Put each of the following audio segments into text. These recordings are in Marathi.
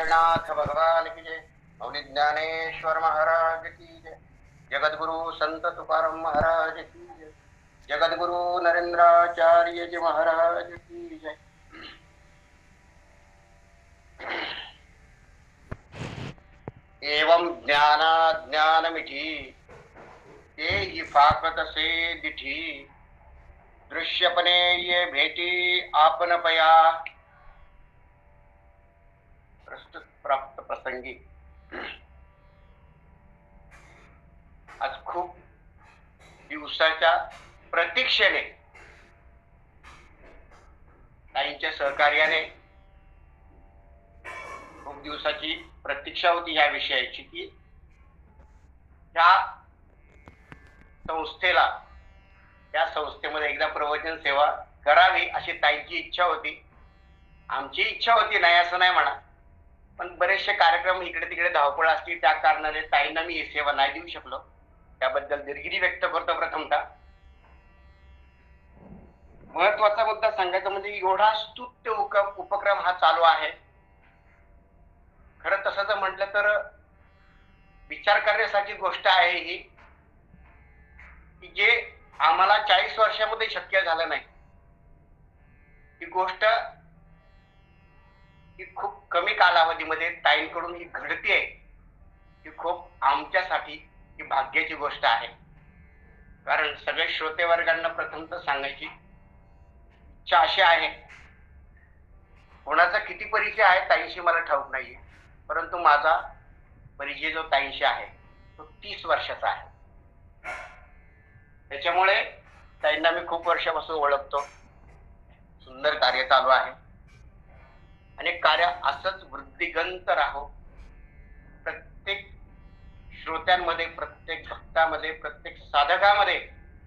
नारायणनाथ भगवान की जय। मौली ज्ञानेश्वर महाराज की जय। जगद्गुरु संत तुकाराम महाराज की जय। जगद्गुरु नरेंद्राचार्य जी महाराज की जय। एवं ज्ञानाज्ञानमिठी ते ही फाकत से दिठी। दृश्यपणे ये भेटी आपण पया। प्रस्तुत प्राप्त प्रसंगी आज खूप दिवसाच्या प्रतीक्षेने ताईंच्या सहकार्याने खूप दिवसाची प्रतीक्षा होती या विषयाची की त्या संस्थेला त्या संस्थेमध्ये एकदा प्रवचन सेवा करावी अशी ताईंची इच्छा होती. आमची इच्छा होती, नाही असं नाही म्हणा, पण बरेचसे कार्यक्रम इकडे तिकडे धावपळ असते, त्या कारणाने ताईंना मी ही सेवा नाही देऊ शकलो. त्याबद्दल दिलगिरी व्यक्त करतो. प्रथमतः महत्वाचा मुद्दा सांगायचा म्हणजे एवढा स्तुत्य उपक्रम हा चालू आहे. खरं तसं जर म्हटलं तर विचार करण्यासारखी गोष्ट आहे ही की जे आम्हाला 40 वर्षामध्ये शक्य झालं नाही. ही गोष्ट ही खूप कमी कालावधीमध्ये ताईंकडून ही घडते. ही खूप आमच्यासाठी ही भाग्याची गोष्ट आहे. कारण सगळे श्रोते वर्गांना प्रथमतः सांगायची इच्छा अशी आहे, कोणाचा किती परिचय आहे ताईंशी मला ठाऊक नाहीये, परंतु माझा परिचय जो ताईंशी आहे तो 30 वर्षाचा आहे. त्याच्यामुळे ताईंना मी खूप वर्षापासून ओळखतो. सुंदर कार्य चालू आहे आणि कार्य असंच वृद्धिगंत राहो. प्रत्येक श्रोत्यांमध्ये, प्रत्येक भक्तामध्ये, प्रत्येक साधकामध्ये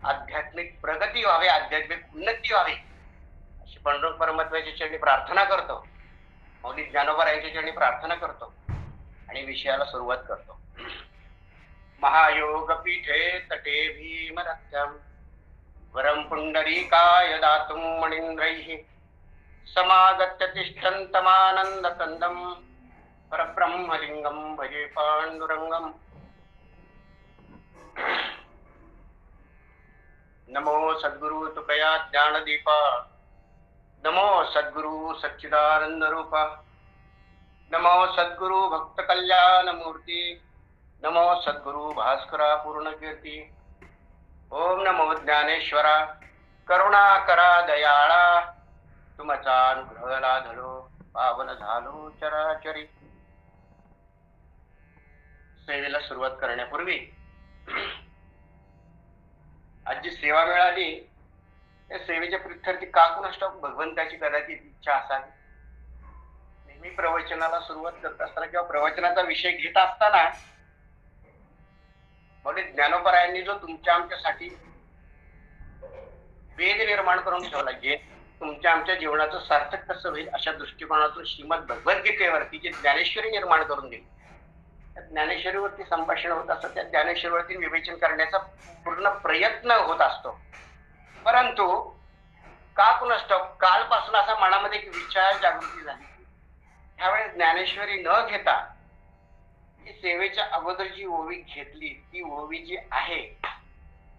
आध्यात्मिक प्रगती व्हावी, आध्यात्मिक उन्नती व्हावी अशी पंढरपूर परमात्म्याच्या चरणी प्रार्थना करतो. मौली ज्ञानोबा यांच्या चरणी प्रार्थना करतो आणि विषयाला सुरुवात करतो. महायोग पीठे तटे भीमरथ्यम वरम पुंडरीकाय दातुम मणींद्रैः समागत्य तिष्ठन्तमानंद कंदम परब्रह्मलिंगम भजे पांडुरंगम. नमो सद्गुरु तुकया ज्ञानदीपा. नमो सद्गुरु सच्चिदानंद रूपा. नमो सद्गुरु भक्त कल्याण मूर्ती. नमो सद्गुरु भास्करा पूर्ण कीर्ती. ओम नमो ज्ञानेश्वरा करुणा करा दयाळा. तुमचा अनुग्रह लाधलो पावन झालो चराचरी. सेवेला सुरुवात करण्यापूर्वी आज जी सेवा मिळाली त्या सेवेच्या प्रीत्यर्थी का कुणास ठाऊक भगवंताची कदाचित इच्छा असावी. नेहमी प्रवचनाला सुरुवात करत असताना किंवा प्रवचनाचा विषय घेत असताना म्हणजे ज्ञानोबरायांनी जो तुमच्या आमच्यासाठी वेग निर्माण करून ठेवला, जे तुमच्या आमच्या जीवनाचं सार्थक कसं होईल अशा दृष्टिकोनातून श्रीमद भगवद्गीतेवरती जी ज्ञानेश्वरी निर्माण करून दिली, त्या ज्ञानेश्वरीवरती संभाषण होत असतं. त्या ज्ञानेश्वरीवरती विवेचन करण्याचा पूर्ण प्रयत्न होत असतो. परंतु का कुणास ठाऊक कालपासून असा मनामध्ये एक विचार जागृती झाली, ह्यावेळेस ज्ञानेश्वरी न घेता ही सेवेच्या अगोदर जी ओवी घेतली ती ओवी जी आहे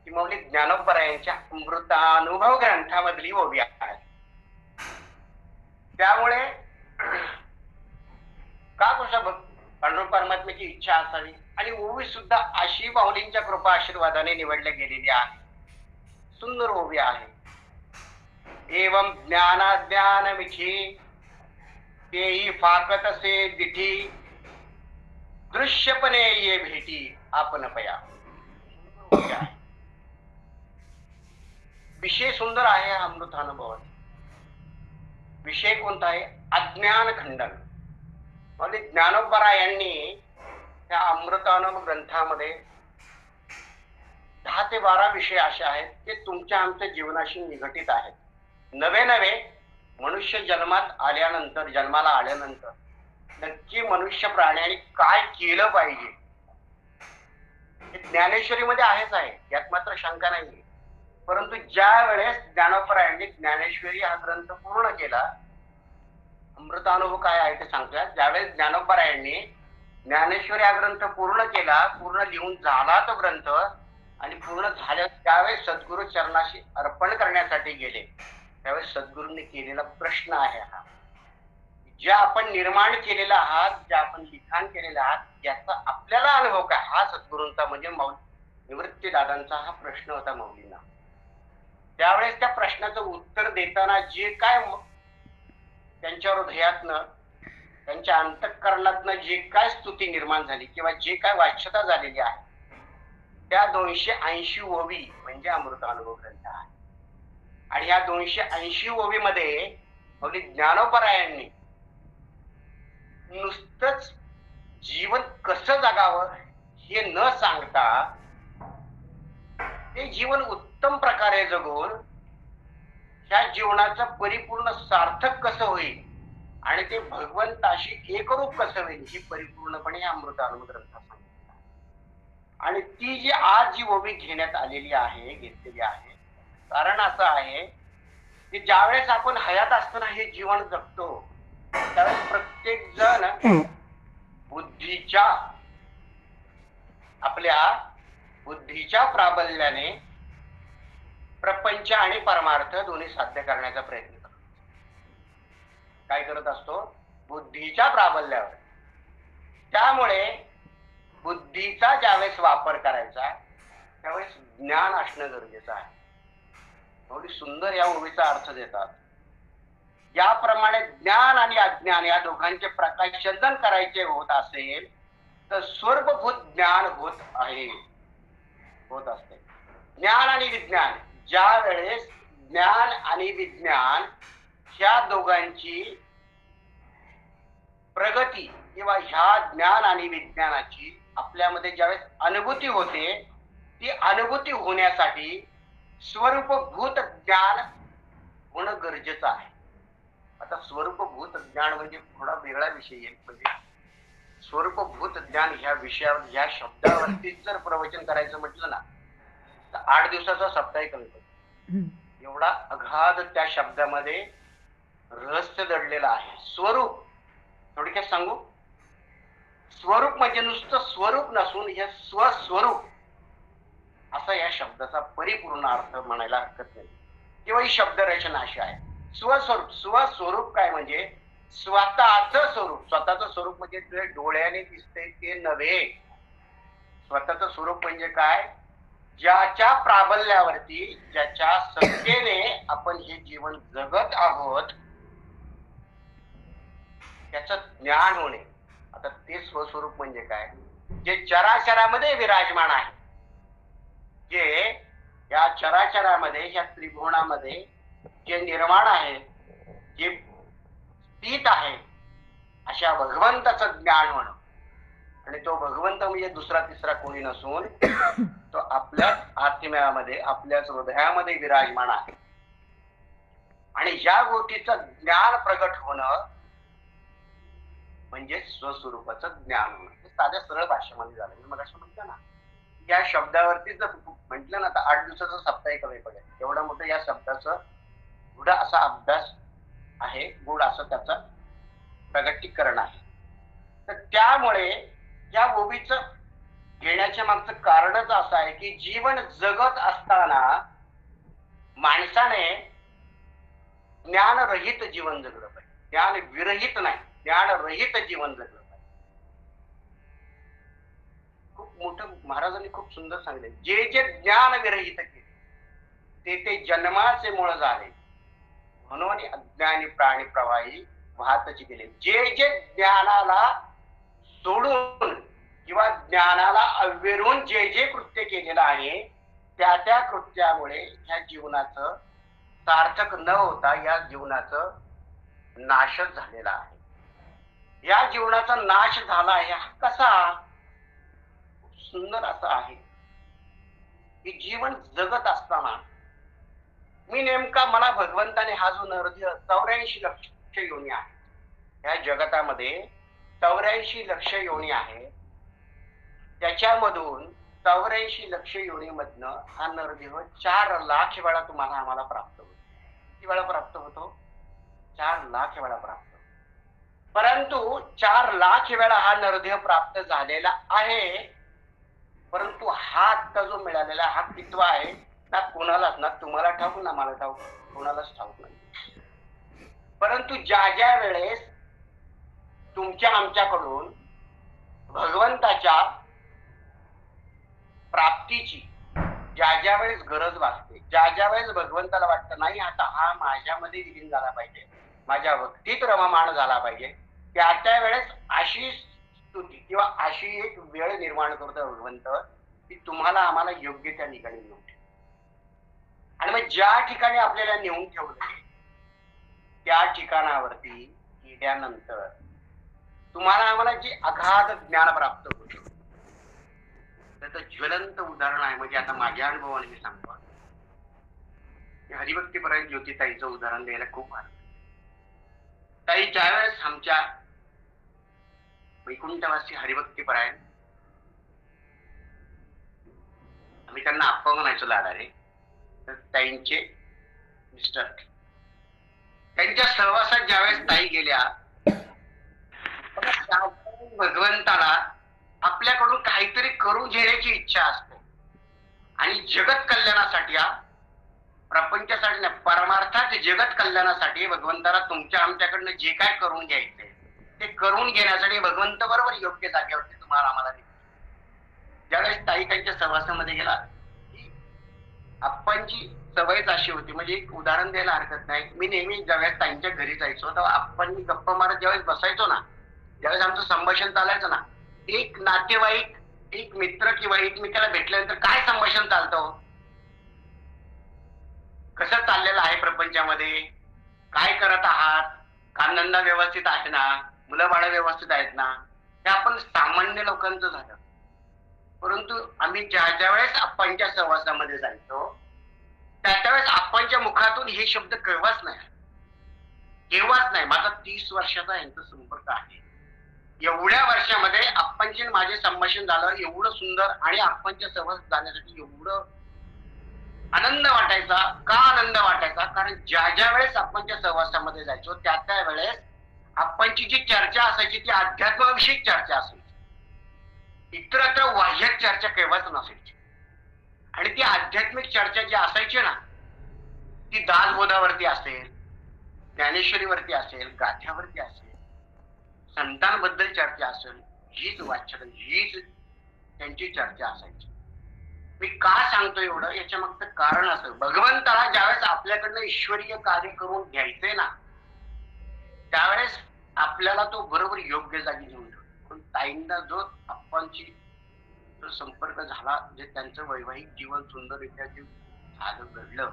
ती मौली ज्ञानोबरायांच्या अमृतानुभव ग्रंथामधली ओवी आहे. त्यामुळे का कुशा पांडुरंग परमात्म्याची इच्छा असावी आणि ओवी सुद्धा अशी माऊलींच्या कृपा आशीर्वादाने निवडल्या गेलेली आहे. सुंदर ओवी आहे. एवं ज्ञानाज्ञान मिठी तेही फाकत से दिठी. दृश्यपणे ये भेटी आपण पया. विषय सुंदर आहे अमृतानुभवाचा. विषय कोणता आहे? अज्ञान खंडन. म्हणजे ज्ञानोबा यांनी त्या अमृतानुभव ग्रंथामध्ये 10 ते 12 विषय असे आहेत ते तुमच्या आमच्या जीवनाशी निगडित आहेत. नवे नवे मनुष्य जन्माला आल्यानंतर नक्की मनुष्य प्राण्याने काय केलं पाहिजे हे ज्ञानेश्वरीमध्ये आहेच आहे, यात मात्र शंका नाही. परंतु ज्या वेळेस ज्ञानोबा यांनी ज्ञानेश्वरी हा ग्रंथ पूर्ण केला, अमृतानुभव काय आहे ते सांगतोय. ज्यावेळेस ज्ञानोबरायांनी ज्ञानेश्वरी हा ग्रंथ पूर्ण केला, पूर्ण लिहून झाला तो ग्रंथ, आणि पूर्ण झाल्या त्यावेळेस सद्गुरु चरणाशी अर्पण करण्यासाठी गेले, त्यावेळेस सद्गुरूंनी केलेला प्रश्न आहे हा, जे आपण निर्माण केलेला आहात, जे आपण लिखाण केलेलं आहात, याचा आपल्याला अनुभव काय, हा सद्गुरूंचा म्हणजे निवृत्ती दादांचा हा प्रश्न होता मौलींना. त्यावेळेस त्या प्रश्नाचं उत्तर देताना जे काय त्यांच्या हृदयातनं, त्यांच्या अंतःकरणातनं जे काय स्तुती निर्माण झाली किंवा जे काय वाच्यता झालेली आहे, त्या 280 ओवी म्हणजे अमृतानुभव ग्रंथ आहे. आणि या 280 ओवी मध्ये मौली ज्ञानोबरायांनी नुसतंच जीवन कसं जगावं हे न सांगता, ते जीवन उत्तम प्रकारे जगून ह्या जीवनाचं परिपूर्ण सार्थक कसं होईल आणि ते भगवंताशी एकरूप कसं होईल ही परिपूर्णपणे अमृतानुभव ग्रंथ सांगितलं. आणि ती जी आज जी ओवी घेण्यात आलेली आहे, घेतलेली आहे, कारण असं आहे की ज्यावेळेस आपण हयात असताना हे जीवन जगतो, त्यावेळेस प्रत्येक जण बुद्धीच्या, आपल्या बुद्धीच्या प्राबल्याने प्रपंच आणि परमार्थ दोन्ही साध्य करण्याचा प्रयत्न करतो. काय करत असतो? बुद्धीच्या प्राबल्यावर. त्यामुळे बुद्धीचा ज्यावेळेस वापर करायचा, त्यावेळेस ज्ञान असणं गरजेचं आहे. थोडी सुंदर या ओवीचा अर्थ देतात. याप्रमाणे ज्ञान आणि अज्ञान या दोघांचे प्रकाशन करायचे होत असेल तर स्वरूपभूत ज्ञान होत असते. ज्ञान आणि विज्ञान, ज्या वेळेस ज्ञान आणि विज्ञान ह्या दोघांची प्रगती किंवा ह्या ज्ञान आणि विज्ञानाची आपल्यामध्ये ज्यावेळेस अनुभूती होते, ती अनुभूती होण्यासाठी स्वरूपभूत ज्ञान होणं गरजेचं आहे. आता स्वरूपभूत ज्ञान म्हणजे थोडा वेगळा विषय आहे. म्हणजे स्वरूपभूत ज्ञान ह्या विषयावर, ह्या शब्दावरतीच जर प्रवचन करायचं म्हटलं ना, तर 8 दिवसाचा सप्ताह कमी पडतो. एवढा अगाध त्या शब्दामध्ये रहस्य दडलेलं आहे. स्वरूप थोडक्यात सांगू, स्वरूप म्हणजे नुसतं स्वरूप नसून हे स्वस्वरूप असा या शब्दाचा परिपूर्ण अर्थ म्हणायला हरकत नाही. किंवा ही शब्दरचना अशी आहे. स्वस्वरूप, स्वस्वरूप काय म्हणजे स्वतःच स्वरूप. स्वतःचं स्वरूप म्हणजे तुझ्या डोळ्याने दिसते ते नव्हे. स्वतःचं स्वरूप म्हणजे काय? ज्याच्या प्राबल्यावरती, ज्याच्या सत्तेने आपण हे जीवन जगत आहोत, त्याचं ज्ञान होणे. आता ते स्वस्वरूप म्हणजे काय? जे चराचरामध्ये विराजमान आहे, जे या चराचरामध्ये, या त्रिभुवनामध्ये जे निर्माण आहे, जे स्थित आहे, अशा भगवंताचं ज्ञान होणं. आणि तो भगवंत म्हणजे दुसरा तिसरा कोणी नसून तो आपल्याच आत्म्यामध्ये, आपल्याच हृदयामध्ये विराजमान आहे. आणि या गोष्टीचं ज्ञान प्रगट होणं म्हणजे स्वस्वरूपाचं ज्ञान होणं. हे साध्या सरळ भाषेमध्ये झालं. मी मगाशी म्हटलं ना, या शब्दावरती जर म्हटलं ना तर 8 दिवसाचा सप्ताह कमी पडेल. एवढा मोठं या शब्दाचं गुढ असा अभ्यास आहे, गुढ असं त्याचं प्रगटीकरण आहे. तर त्यामुळे या ओवीचं घेण्याच्या मागचं कारणच असं आहे की जीवन जगत असताना माणसाने ज्ञानरहित जीवन जगलं पाहिजे. ज्ञान विरहित नाही, ज्ञानरहित जीवन जगलं पाहिजे. खूप मोठं महाराजांनी खूप सुंदर सांगितले, जे जे ज्ञान विरहित केले ते जन्माचे मूळ झाले, म्हणून अज्ञानी प्राणी प्रवाही वाहतची गेले. जे जे ज्ञानाला सोडून किंवा ज्ञानाला अव्हेरून जे जे कृत्य केलेलं आहे, त्या त्या कृत्यामुळे ह्या जीवनाचं सार्थक न होता या जीवनाचं नाशच झालेला आहे. या जीवनाचा नाश झाला आहे. हा कसा? सुंदर असं आहे की जीवन जगत असताना मी नेमका, मला भगवंताने हा जो नरदेह 84 लक्ष योनी आहे, या जगतामध्ये 84 लक्ष योनी आहे, त्याच्यामधून 84 लक्ष योनीमधनं हा नरदेह 4 लाख वेळा तुम्हाला आम्हाला प्राप्त होतो. किती वेळा प्राप्त होतो? 4 लाख वेळा प्राप्त होतो. परंतु 4 लाख वेळा हा नरदेह प्राप्त झालेला आहे. परंतु हा आत्ता जो मिळालेला हा कितवा आहे ना कोणालाच, ना तुम्हाला ठाऊक ना मला ठाऊक, कोणालाच ठाऊक नाही. परंतु ज्या ज्या वेळेस तुमच्या आमच्याकडून भगवंताच्या प्राप्तीची ज्या ज्या वेळेस गरज भासते, ज्या ज्या वेळेस भगवंताला वाटतं नाही आता हा माझ्यामध्ये विलीन झाला पाहिजे, माझ्या भक्तीत रममाण झाला पाहिजे, त्या वेळेस अशी स्तुती किंवा अशी एक वेळ निर्माण करतो भगवंत की तुम्हाला आम्हाला योग्य त्या ठिकाणी नेऊन ठेव. आणि मग ज्या ठिकाणी आपल्याला नेऊन ठेवले त्या ठिकाणावरती गेल्यानंतर तुम्हाला आम्हाला जे अगाध ज्ञान प्राप्त होतं त्याचं ज्वलंत उदाहरण आहे. म्हणजे आता माझ्या अनुभवाने मी सांगतो, हरिभक्तीपरायण ज्योतिताईचं उदाहरण द्यायला खूप आहे. ताई ज्यावेळेस आमच्या वैकुंठवासी हरिभक्तीपरायण, आम्ही त्यांना आप्पा म्हणायचो लाडारे, तर ताईंचे मिस्टर, त्यांच्या सहवासात ज्यावेळेस ताई गेल्या भगवंताला आपल्याकडून काहीतरी करून घेण्याची इच्छा असते आणि जगत कल्याणासाठी, प्रपंचासाठी नाही परमार्थात जगत कल्याणासाठी भगवंताला तुमच्या आमच्याकडनं जे काय करून घ्यायचंय ते करून घेण्यासाठी भगवंत बरोबर योग्य जागेवरती तुम्हाला आम्हाला ज्यावेळेस ताई त्यांच्या सहवासामध्ये गेला, आप्पांची सवयच अशी होती, म्हणजे एक उदाहरण द्यायला हरकत नाही, मी नेहमी ज्यावेळेस ताईंच्या घरी जायचो तेव्हा आप्पांनी गप्पा मारत ज्यावेळेस बसायचो ना, ज्यावेळेस आमचं संभाषण चालायचं ना, एक नातेवाईक एक मित्र किंवा एकमेकाला भेटल्यानंतर काय संभाषण चालतं, कसं चाललेलं आहे प्रपंचामध्ये, काय करत आहात, कामधंदा व्यवस्थित आहे ना, मुलं बाळ व्यवस्थित आहेत ना, हे आपण सामान्य लोकांचं झालं. परंतु आम्ही ज्या ज्या वेळेस आप्पांच्या सहवासामध्ये जायचो त्यावेळेस आप्पांच्या मुखातून हे शब्द केव्हाच नाही. माझा 30 वर्षाचा यांचा संपर्क आहे. एवढ्या वर्षामध्ये आप्पांची माझे संभाषण झालं एवढं सुंदर आणि आप्पांच्या सहवास जाण्यासाठी एवढं आनंद वाटायचा. का आनंद वाटायचा? कारण ज्या ज्या वेळेस आप्पांच्या सहवासामध्ये जायचो त्या वेळेस आप्पांची जी चर्चा असायची ती अध्यात्माविषयी चर्चा असायची, इतरत्र बाह्य चर्चा केव्हाच नसायची. आणि ती आध्यात्मिक चर्चा जी असायची ना ती दासबोधावरती असेल, ज्ञानेश्वरीवरती असेल, गाथ्यावरती असेल, संतांबद्दल चर्चा असेल, हीच वाचन हीच त्यांची चर्चा असायची. मी का सांगतो एवढं, याच्या मागचं कारण असं, भगवंताला ज्यावेळेस आपल्याकडनं ईश्वरीय कार्य करून घ्यायचंय ना त्यावेळेस आपल्याला तो बरोबर योग्य जागी घेऊन जातो. पण ताईंना जो आप्पांची जो संपर्क झाला, जे त्यांचं वैवाहिक जीवन सुंदररित्या जे झालं घडलं,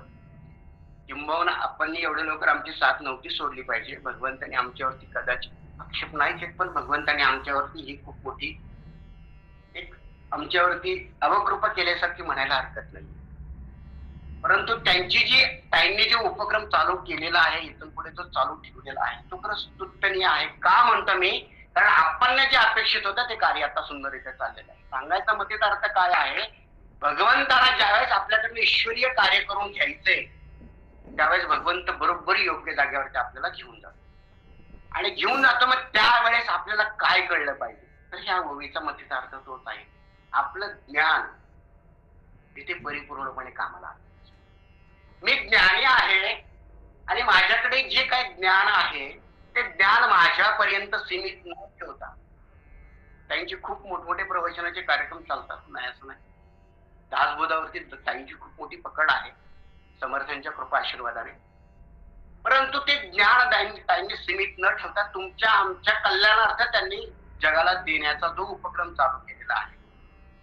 किंबहुना आपण एवढे लवकर आमची साथ नव्हती सोडली पाहिजे. भगवंताने आमच्यावरती कदाचित आक्षेप नाही घेत, पण भगवंताने आमच्यावरती ही खूप मोठी एक आमच्यावरती अवकृपा केल्यासारखी म्हणायला हरकत नाही. परंतु त्यांची जी ताईंनी जो उपक्रम चालू केलेला आहे, इथून पुढे तो चालू ठेवलेला आहे, तो खरंच स्तुत्यनीय आहे. का म्हणतो मी? कारण आपण जे अपेक्षित होतं ते कार्य आता सुंदररित्या चाललेलं आहे. सांगायचा मतीचा अर्थ काय आहे, भगवंताला ज्यावेळेस आपल्याकडे ईश्वरीय कार्य करून घ्यायचंय त्यावेळेस भगवंत बरोबर योग्य जागेवरती आपल्याला घेऊन जातो. आणि घेऊन जातो मग त्यावेळेस आपल्याला काय कळलं पाहिजे, तर ह्या ओवीचा मतीचा अर्थ तोच आहे. आपलं ज्ञान तिथे परिपूर्णपणे कामाला आलं. मी ज्ञानी आहे आणि माझ्याकडे जे काही ज्ञान आहे ते ज्ञान माझ्यापर्यंत सीमित न ठेवता, त्यांची खूप मोठमोठे प्रवचनाचे कार्यक्रम चालतात, नाही असं नाही, दासबोधावरती ताईंची खूप मोठी पकड आहे समर्थांच्या कृपा आशीर्वादाने. परंतु ते ज्ञान ताईंनी सीमित न ठेवता तुमच्या आमच्या कल्याणार्थ त्यांनी जगाला देण्याचा जो उपक्रम चालू केलेला आहे,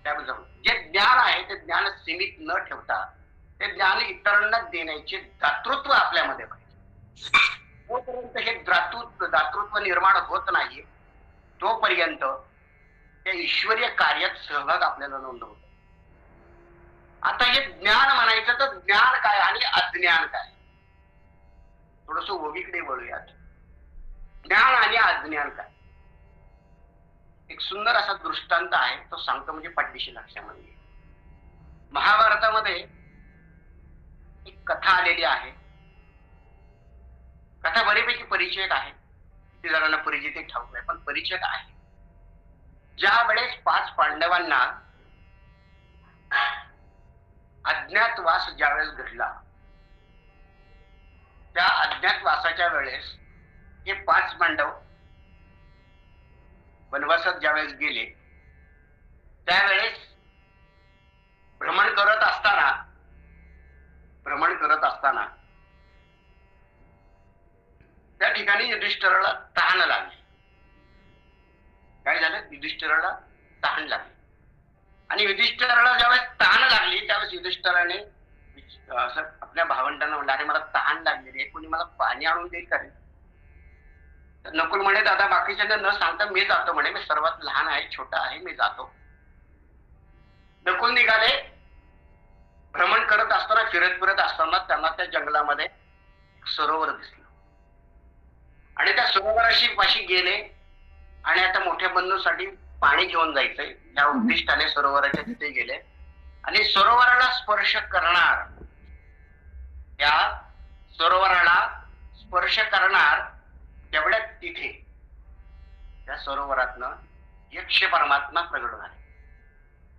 त्याबद्दल जे ज्ञान आहे ते ज्ञान सीमित न ठेवता ते ज्ञान इतरांना देण्याचे दातृत्व आपल्यामध्ये पाहिजे. तोपर्यंत हे दातृत्व निर्माण होत नाही तोपर्यंत त्या ईश्वरीय कार्यात सहभाग आपल्याला नोंदवतो. आता हे ज्ञान म्हणायचं तर ज्ञान काय आणि अज्ञान काय, थोडस ओवीकडे वळूयात. ज्ञान आणि अज्ञान काय, एक सुंदर असा दृष्टांत आहे, तो सांगतो म्हणजे पाठीशी लक्षामध्ये. महाभारतामध्ये एक कथा आलेली आहे, कथा बरीपैकी परिचय आहे. किती जणांना परिचित आहे ठाऊक नाही, पण परिचय आहे. ज्या वेळेस 5 पांडवांना अज्ञातवास ज्यावेळेस घडला, त्या अज्ञातवासाच्या वेळेस हे 5 पांडव वनवासात ज्यावेळेस गेले, त्यावेळेस भ्रमण करत असताना त्या ठिकाणी युधिष्ठिराला तहान लागली. काय झालं? युधिष्ठिराला तहान लागली. आणि युधिष्ठिराला ज्यावेळेस तहान लागली त्यावेळेस युधिष्ठिराने असं आपल्या भावंडांना म्हणलं, अरे मला तहान लागलेली आहे, कोणी मला पाणी आणून देईल का रे? तर नकुल म्हणे, दादा बाकीच्यांना न सांगता मी जातो म्हणे, मी सर्वात लहान आहे, छोटा आहे, मी जातो. नकुल निघाले. भ्रमण करत असताना, फिरत असताना त्यांना त्या जंगलामध्ये सरोवर दिसलं आणि त्या सरोवराशी पाशी गेले आणि आता मोठ्या बंधूसाठी पाणी घेऊन जायचंय या उद्दिष्टाने सरोवराच्या तिथे गेले आणि सरोवराला स्पर्श करणार, त्या सरोवराला स्पर्श करणार तेवढ्यात तिथे त्या सरोवरातनं यक्ष परमात्मा प्रगट झाले.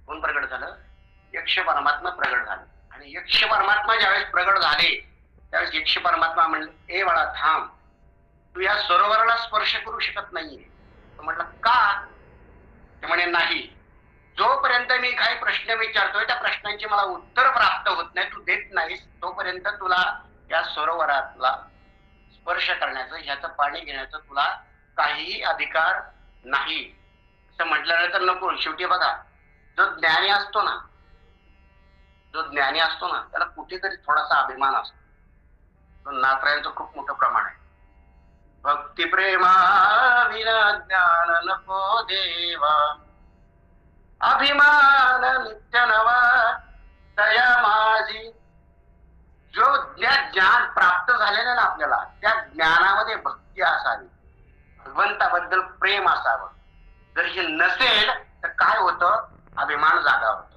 कोण प्रगट झालं? यक्ष परमात्मा प्रगट झाले. आणि यक्ष परमात्मा ज्यावेळेस प्रगट झाले त्यावेळेस यक्ष परमात्मा म्हणले, ए बाळा थांब, तू या सरोवराला स्पर्श करू शकत नाहीये. तो म्हणला, का? ते म्हणे, नाही, जोपर्यंत मी काही प्रश्न विचारतोय त्या प्रश्नांची मला उत्तर प्राप्त होत नाही, तू देत नाहीस, तोपर्यंत तुला या सरोवरातला स्पर्श करण्याचं, ह्याचं पाणी घेण्याचं तुला काहीही अधिकार नाही. असं म्हटल्यानंतर नको, शेवटी बघा, जो ज्ञानी असतो ना त्याला कुठेतरी थोडासा अभिमान असतो. तो नाथरायांचं खूप मोठं प्रमाण आहे. भक्ती प्रेमा विना ज्ञान नको देवा, अभिमान नित्य नवा दया माझी. जो ज्ञान प्राप्त झालेलं ना आपल्याला, त्या ज्ञानामध्ये भक्ती असावी, भगवंताबद्दल प्रेम असावं. जर हे नसेल तर काय होतं? अभिमान जागा होतो.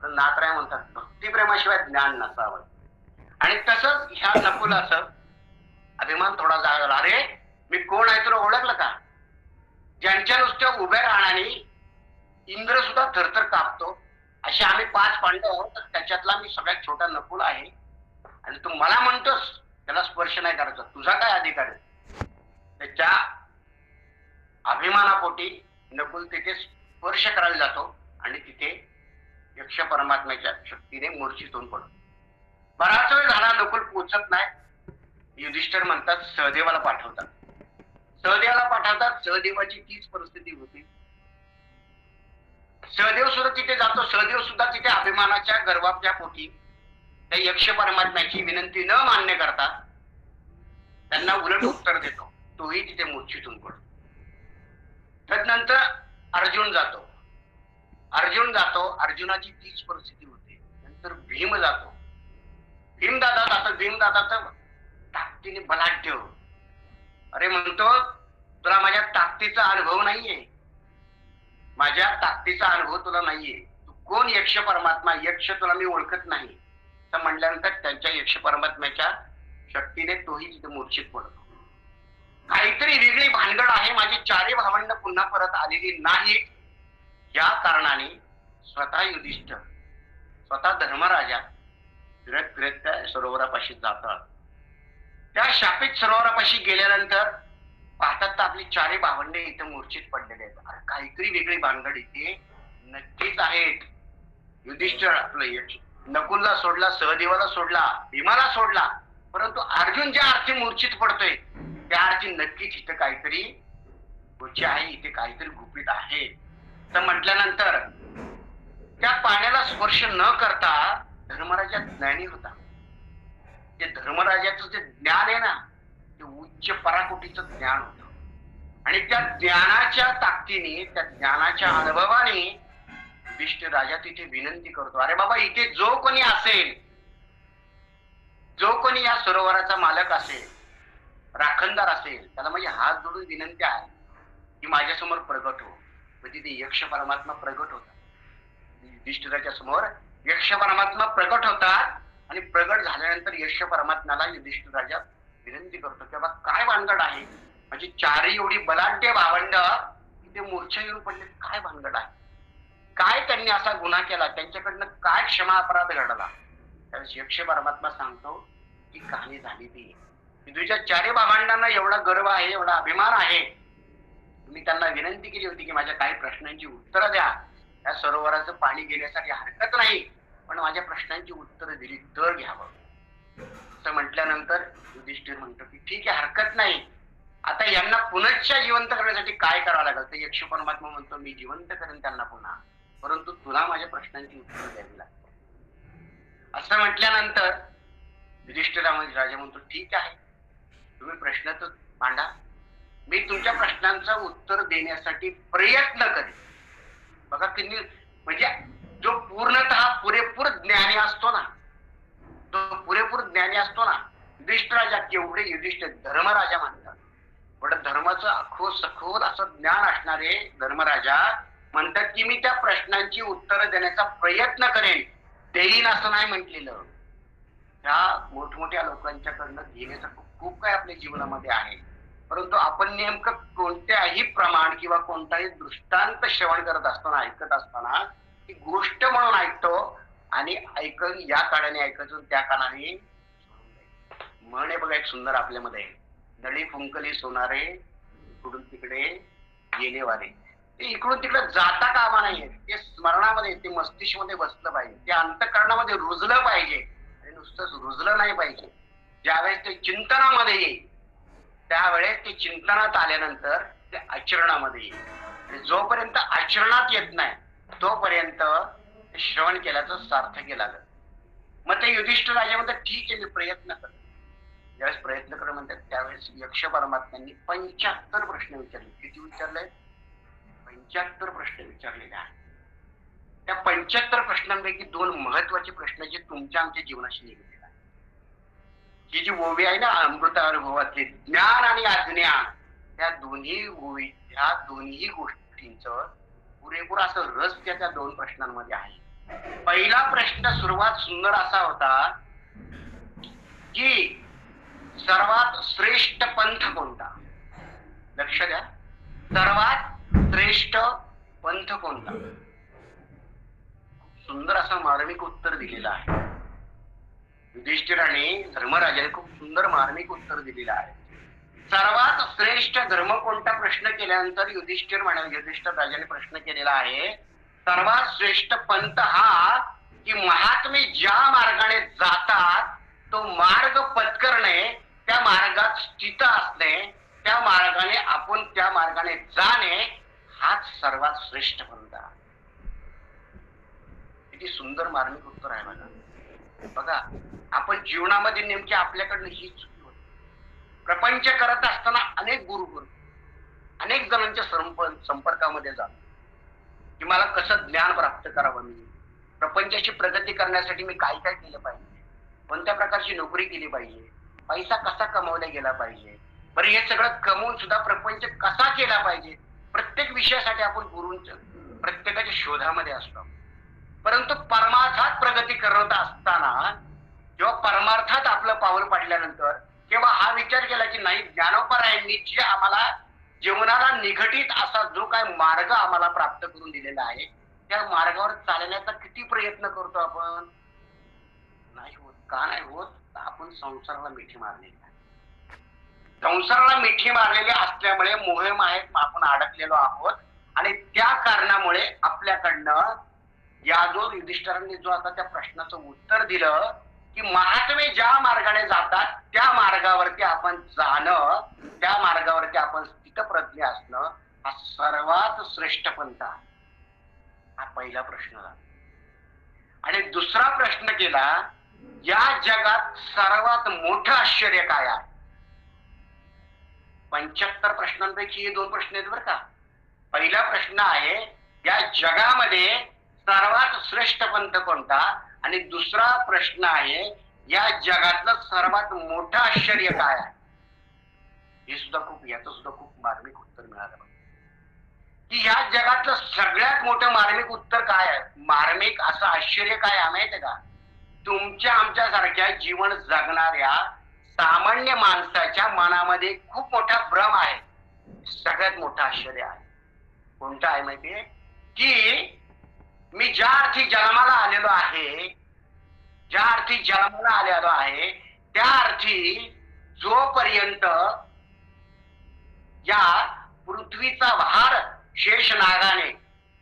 नाथराय म्हणतात, भक्तिप्रेमाशिवाय ज्ञान नसावं. आणि तसंच ह्या नकुलाचं अभिमान थोडा जागला. अरे मी कोण आहे तुला ओळखलं का? ज्यांच्या नुसत्या उभ्या राहण्याने इंद्र सुद्धा थरथर कापतो, असे आम्ही 5 पांडव आहोत, तर त्याच्यातला मी सगळ्यात छोटा नकुल आहे आणि तू मला म्हणतोस त्याला स्पर्श नाही करायचा, तुझा काय अधिकार आहे? त्याच्या अभिमानापोटी नकुल तिथे स्पर्श करायला जातो आणि तिथे यक्ष परमात्म्याच्या शक्तीने मूर्छित होऊन पडतो. बराच वेळ झाला नकुल पोचत नाही. युधिष्ठिर म्हणतात, सहदेवाला पाठवतात. सहदेवाची तीच परिस्थिती होती. सहदेव सुद्धा तिथे जातो. सहदेव सुद्धा तिथे अभिमानाच्या गर्वाच्या पोटी त्या यक्ष परमात्म्याची विनंती न मान्य करता त्यांना उलट उत्तर देतो. तोही तिथे मूर्छित होऊन पडतो. तदनंतर अर्जुन जातो. अर्जुनाची तीच परिस्थिती होते. नंतर भीम जातो. भीमदादा तर ताकदीने बलाढ्य. अरे म्हणतो, तुला माझ्या ताकदीचा अनुभव नाहीये, तुला नाहीये. तू कोण? यक्ष परमात्मा. यक्ष तुला मी ओळखत नाही. असं म्हटल्यानंतर त्यांच्या यक्ष परमात्म्याच्या शक्तीने तोही तिथे मूर्छित पडतो. काहीतरी वेगळी भानगड आहे. माझी 4 भावंड पुन्हा परत आलेली नाहीत. या कारणाने स्वतः युधिष्ठिर, स्वतः धर्मराजा फिरत त्या सरोवरापाशी जातात. त्या शापित सरोवरापाशी गेल्यानंतर पाहतात तर आपली 4 भावंडे इथे मूर्छित पडलेले आहेत. काहीतरी वेगळी भानगड इथे नक्कीच आहेत. युधिष्ठिर आपलं नकुलला सोडला, सहदेवाला सोडला, भीमाला सोडला, परंतु अर्जुन ज्या अर्थी मूर्छित पडतोय त्या अर्थी नक्कीच इथे काहीतरी गोष्टी आहे, इथे काहीतरी गुपित आहे. तर म्हटल्यानंतर त्या पाण्याला स्पर्श न करता धर्मराजा ज्ञानी होता. ते धर्मराजाचं जे ज्ञान आहे ना, ते उच्च पराकोटीचं ज्ञान होतं. आणि त्या ज्ञानाच्या ताकदीने, त्या ज्ञानाच्या अनुभवाने युधिष्ठिर राजा तिथे विनंती करतो, अरे बाबा, इथे जो कोणी असेल, जो कोणी या सरोवराचा मालक असेल, राखणदार असेल, त्याला म्हणजे हात जोडून विनंती आहे की माझ्यासमोर प्रगट हो. म्हणजे ते यक्ष परमात्मा प्रगट होता. युधिष्ठिराच्या समोर यक्ष परमात्मा प्रगट होतात आणि प्रगट झाल्यानंतर यक्ष परमात्म्याला युधिष्ठिर राजा विनंती करतो की बाबा काय भानगड आहे, माझी चारही एवढी बलाढ्य भावंड ते मूर्छा येऊन पडले. काय भानगड आहे, काय त्यांनी असा गुन्हा केला, त्यांच्याकडनं काय क्षमा अपराध घडला. त्यावेळेस यक्ष परमात्मा सांगतो की कहाणी झाली ती. तुझ्या चारही भावंडांना एवढा गर्व आहे, एवढा अभिमान आहे, मी त्यांना विनंती केली होती की माझ्या काही प्रश्नांची उत्तरं द्या. त्या सरोवराचं पाणी घेण्यासाठी हरकत नाही, पण माझ्या प्रश्नांची उत्तरं दिली तर घ्यावं. असं म्हटल्यानंतर युधिष्ठिर म्हणतो की ठीक आहे, हरकत नाही. आता यांना पुनश्च जिवंत करण्यासाठी काय करावं लागेल. तर यक्ष परमात्मा म्हणतो मी जिवंत करेन त्यांना पुन्हा, परंतु तुला माझ्या प्रश्नांची उत्तरं द्यावी लागतात. असं म्हटल्यानंतर युधिष्ठिरामध्ये राजा म्हणतो ठीक आहे, तुम्ही प्रश्न तर मांडा, मी तुमच्या प्रश्नांचं उत्तर देण्यासाठी प्रयत्न करेन. बघा किती म्हणजे जो पूर्णतः पुरेपूर ज्ञानी असतो ना, तो पुरेपूर ज्ञानी असतो ना, युधिष्ठिराजा केवढे युधिष्ठिर धर्मराजा म्हणतात. पण धर्माचं सखोल असं ज्ञान असणारे धर्मराजा म्हणतात की मी त्या प्रश्नांची उत्तरं देण्याचा प्रयत्न करेन, देईन असं नाही म्हटलेलं. त्या मोठमोठ्या लोकांच्याकडनं घेण्याचं खूप काय आपल्या जीवनामध्ये आहे, परंतु आपण नेमकं कोणत्याही प्रमाण किंवा कोणताही दृष्टांत श्रवण करत असताना, ऐकत असताना ती गोष्ट म्हणून ऐकतो आणि ऐकून या कानाने ऐकायचं, त्या कानाने म्हण आहे बघा एक सुंदर आपल्यामध्ये, नळी फुंकली सोनारे इकडून तिकडे गेले वारे. ते इकडून तिकडे जाता कामा नाहीये, ते स्मरणामध्ये, ते मस्तिष्क मध्ये बसलं पाहिजे, ते अंतःकरणामध्ये रुजलं पाहिजे. आणि नुसतंच रुजलं नाही पाहिजे, ज्यावेळेस ते चिंतनामध्ये येईल त्यावेळेस ते चिंतनात आल्यानंतर ते आचरणामध्ये येईल. जोपर्यंत आचरणात येत नाही तोपर्यंत श्रवण केल्याचं सार्थक लागत. मग ते युधिष्ठिर राजा म्हणतात ठीक आहे, मी प्रयत्न करतो. ज्यावेळेस प्रयत्न कर म्हणतात त्यावेळेस यक्ष परमात्म्यांनी 75 प्रश्न विचारले. किती विचारले? 75 प्रश्न विचारलेले आहेत. त्या 75 प्रश्नांपैकी 2 महत्वाचे प्रश्न जे तुमच्या आमच्या जीवनाशी निगडीत आहेत. ही जी ओवी आहे ना अमृतानुभवातली, ज्ञान आणि अज्ञान, त्या दोन्ही गोष्टींचं पुरेपूर असं रस त्या 2 प्रश्नांमध्ये आहे. पहिला प्रश्न सुरुवात सुंदर असा होता की सर्वात श्रेष्ठ पंथ कोणता. लक्ष द्या, सर्वात श्रेष्ठ पंथ कोणता. सुंदर असं मार्मिक उत्तर दिलेलं आहे. युधिष्ठिराने धर्मराजाने खूप सुंदर मार्मिक उत्तर दिलेलं आहे. सर्वात श्रेष्ठ धर्म कोणता प्रश्न केल्यानंतर युधिष्ठिर राजाने प्रश्न केलेला आहे, सर्वात श्रेष्ठ पंथ हा की महात्मे ज्या मार्गाने जातात तो मार्ग पत्करणे, त्या मार्गात स्थित असणे, त्या मार्गाने आपण त्या मार्गाने जाणे, हाच सर्वात श्रेष्ठ पंथ. किती सुंदर मार्मिक उत्तर आहे बघा. बघा आपण जीवनामध्ये नेमकी आपल्याकडनं ही चुकी होते. प्रपंच करत असताना अनेक गुरु अनेक जणांच्या संपर्कामध्ये जातो की मला कसं ज्ञान प्राप्त करावं, मी प्रपंचाची प्रगती करण्यासाठी मी काय काय केलं पाहिजे, कोणत्या प्रकारची नोकरी केली पाहिजे, पैसा कसा कमवला गेला पाहिजे, बरं हे सगळं कमवून सुद्धा प्रपंच कसा केला पाहिजे. प्रत्येक विषयासाठी आपण गुरूंच्या प्रत्येकाच्या शोधामध्ये असतो. परंतु परमार्थात प्रगती करत असताना जेव्हा परमार्थात आपलं पाऊल पडल्यानंतर तेव्हा हा विचार केला की नाही, ज्ञानोबरायांनी जे आम्हाला जीवनाला निगडीत असा जो काय मार्ग आम्हाला प्राप्त करून दिलेला आहे त्या मार्गावर चालण्याचा किती प्रयत्न करतो आपण. नाही होत. का नाही होत? आपण संसाराला मिठी मारलेली आहे. संसाराला मिठी मारलेली असल्यामुळे मोहमायेत आपण अडकलेलो आहोत आणि त्या कारणामुळे आपल्याकडनं या जो युधिष्ठिरांनी जो आता त्या प्रश्नाचं उत्तर दिलं की महात्मे ज्या मार्गाने जातात त्या मार्गावरती आपण जाणं, त्या मार्गावरती आपण स्थितप्रज्ञ असणं, हा सर्वात श्रेष्ठ पंथ आहे. हा पहिला प्रश्न झाला. आणि दुसरा प्रश्न केला, या जगात सर्वात मोठं आश्चर्य काय आहे. 75 प्रश्नांपैकी हे 2 प्रश्न आहेत बरं का. पहिला प्रश्न आहे या जगामध्ये सर्वात श्रेष्ठ पंथ कोणता, आणि दुसरा प्रश्न आहे या जगातलं सर्वात मोठं आश्चर्य काय आहे. हे सुद्धा याचं सुद्धा खूप मार्मिक उत्तर मिळालं की ह्या जगातलं सगळ्यात मोठं मार्मिक उत्तर काय आहे. मार्मिक असं आश्चर्य काय आहे माहिती का. तुमच्या आमच्या सारख्या जीवन जगणाऱ्या सामान्य माणसाच्या मनामध्ये खूप मोठा भ्रम आहे. सगळ्यात मोठं आश्चर्य आहे. कोणतं आहे माहितीये? की मी ज्या अर्थी जन्माला आलेलो आहे, ज्या अर्थी जन्माला आलेलो आहे, त्या अर्थी जोपर्यंत या पृथ्वीचा भार शेषनागाने,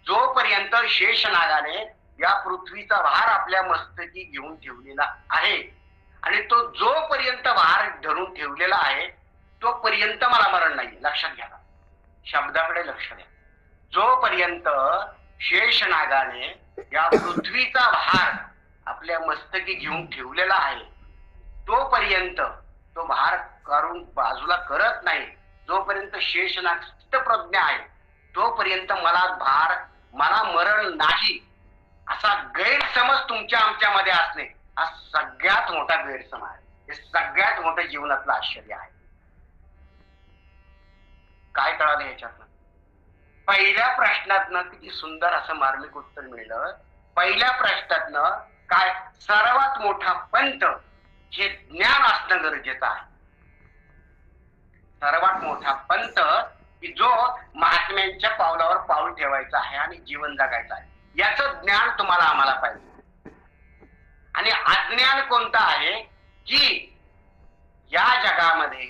जोपर्यंत शेषनागाने या पृथ्वीचा भार आपल्या मस्तकी घेऊन ठेवलेला आहे आणि तो जोपर्यंत भार धरून ठेवलेला आहे तोपर्यंत मला मरण नाही. लक्षात घ्या, शब्दाकडे लक्ष द्या. जोपर्यंत शेषनागाने या पृथ्वीचा भार आपल्या मस्तकी घेऊन ठेवलेला आहे तोपर्यंत तो भार करून बाजूला करत नाही. जोपर्यंत शेषनाग स्थितप्रज्ञ आहे तोपर्यंत मला मरण नाही असा गैरसमज तुमच्या आमच्यामध्ये असणे हा सगळ्यात मोठा गैरसमज आहे. हे सगळ्यात मोठं जीवनातलं आश्चर्य आहे. काय कळालं याच्यातनं? पहिल्या प्रश्नातनं किती सुंदर असं मार्मिक उत्तर मिळलं. पहिल्या प्रश्नातनं काय, सर्वात मोठा पंथ हे ज्ञान असणं गरजेचं आहे. सर्वात मोठा पंथ की जो महात्म्यांच्या पावलावर पाऊल ठेवायचा आहे आणि जीवन जगायचं आहे, याचं ज्ञान तुम्हाला आम्हाला पाहिजे. आणि अज्ञान कोणतं आहे की या जगामध्ये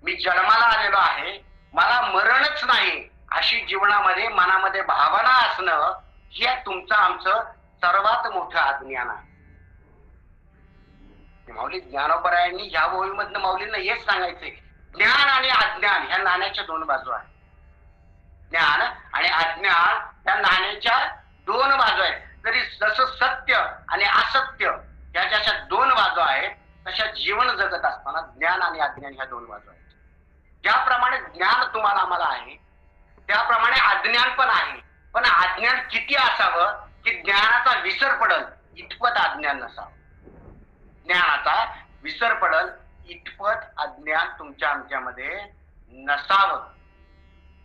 मी जन्माला आलेलो आहे, मला मरणच नाही अशी जीवनामध्ये मनामध्ये भावना असणं हे तुमचं आमचं सर्वात मोठं अज्ञान आहे. माऊली ज्ञानोबरायांनी या ओळीमधनं माऊलींना हेच सांगायचे, ज्ञान आणि अज्ञान ह्या नाण्याच्या दोन बाजू आहेत. ज्ञान आणि अज्ञान या नाण्याच्या दोन बाजू आहेत. जरी जसं सत्य आणि असत्य ह्याच्या अशा दोन बाजू आहेत, तशा जीवन जगत असताना ज्ञान आणि अज्ञान ह्या दोन बाजू आहेत. ज्याप्रमाणे ज्ञान तुम्हाला आम्हाला आहे त्याप्रमाणे अज्ञान पण आहे. पण अज्ञान किती असावं की ज्ञानाचा विसर पडल इतपत अज्ञान नसावं. ज्ञानाचा विसर पडल इतपत अज्ञान तुमच्या आमच्यामध्ये नसावं.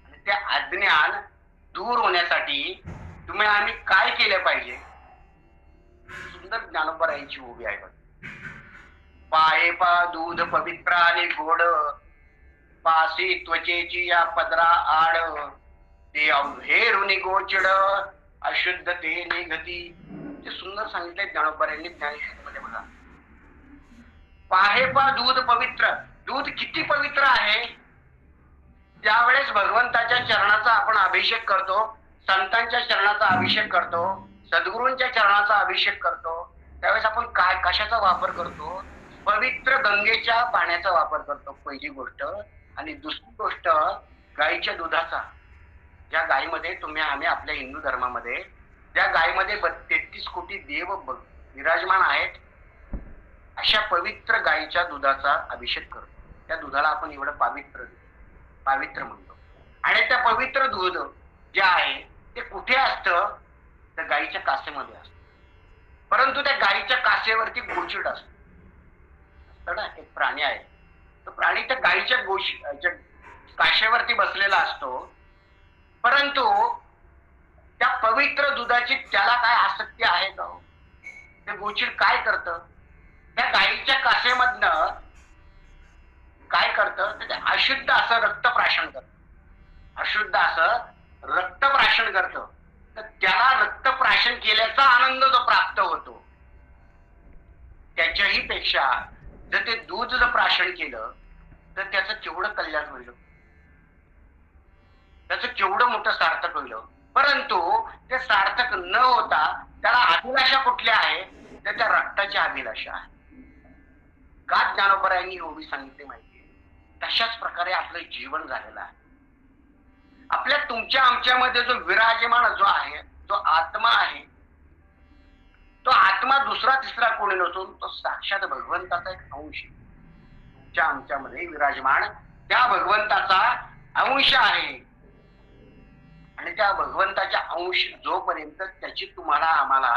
आणि ते अज्ञान दूर होण्यासाठी तुम्ही आम्ही काय केलं पाहिजे? सुंदर ज्ञानोबरायांची उभी आहे. पाये पा दूध पवित्र आणि गोड, पासी त्वचेची या पदरा आड, ते अवघेरुनी गोचड अशुद्धते निघती. ते सुंदर सांगितलंय ज्ञानोबरायांनी ज्ञानेश्वरीमध्ये. बघा, पाहे पा दूध पवित्र. दूध किती पवित्र आहे? त्यावेळेस भगवंताच्या चरणाचा आपण अभिषेक करतो, संतांच्या चरणाचा अभिषेक करतो, सद्गुरूंच्या चरणाचा अभिषेक करतो. त्यावेळेस आपण काय कशाचा वापर करतो? पवित्र गंगेच्या पाण्याचा वापर करतो, पहिली गोष्ट. आणि दुसरी गोष्ट गाईच्या दुधाचा. ज्या गायीमध्ये आम्ही आपल्या हिंदू धर्मामध्ये ज्या गायीमध्ये 33 कोटी देव विराजमान आहेत, अशा पवित्र गायीच्या दुधाचा अभिषेक करतो. त्या दुधाला आपण एवढं पावित्र म्हणतो. आणि त्या पवित्र दूध जे आहे ते कुठे असतं? त्या गायीच्या कासेमध्ये असतं. परंतु त्या गायीच्या कासेवरती गोचिड असतं ना. एक प्राणी आहे, तो प्राणी त्या गायीच्या काशेवरती बसलेला असतो. परंतु त्या पवित्र दुधाची त्याला काय आसक्ती आहे का? ते गोचिड काय करतं? त्या गायीच्या कासेमधनं काय करतं? ते अशुद्ध असं रक्तप्राशन करतं. अशुद्ध असं रक्तप्राशन करतं. तर त्याला रक्तप्राशन केल्याचा आनंद जो प्राप्त होतो, त्याच्याही पेक्षा जर ते दूध जर प्राशन केलं तर त्याचं केवढं कल्याण होईल, त्याचं केवढं मोठं सार्थक होईल. परंतु ते सार्थक न होता त्याला अभिलाषा कुठल्या आहे? तर त्या रक्ताच्या अभिलाषा आहे. का ज्ञानोबरायांनी एवढी सांगितली माहितीये? तशाच प्रकारे आपलं जीवन झालेलं आहे. आपल्या तुमच्या आमच्यामध्ये जो विराजमान जो आहे, जो आत्मा आहे, तो आत्मा दुसरा तिसरा कोणी नसून तो साक्षात भगवंताचा एक अंश आहे. तुमच्या आमच्यामध्ये विराजमान त्या भगवंताचा अंश आहे. आणि त्या भगवंताच्या अंश जोपर्यंत त्याची तुम्हाला आम्हाला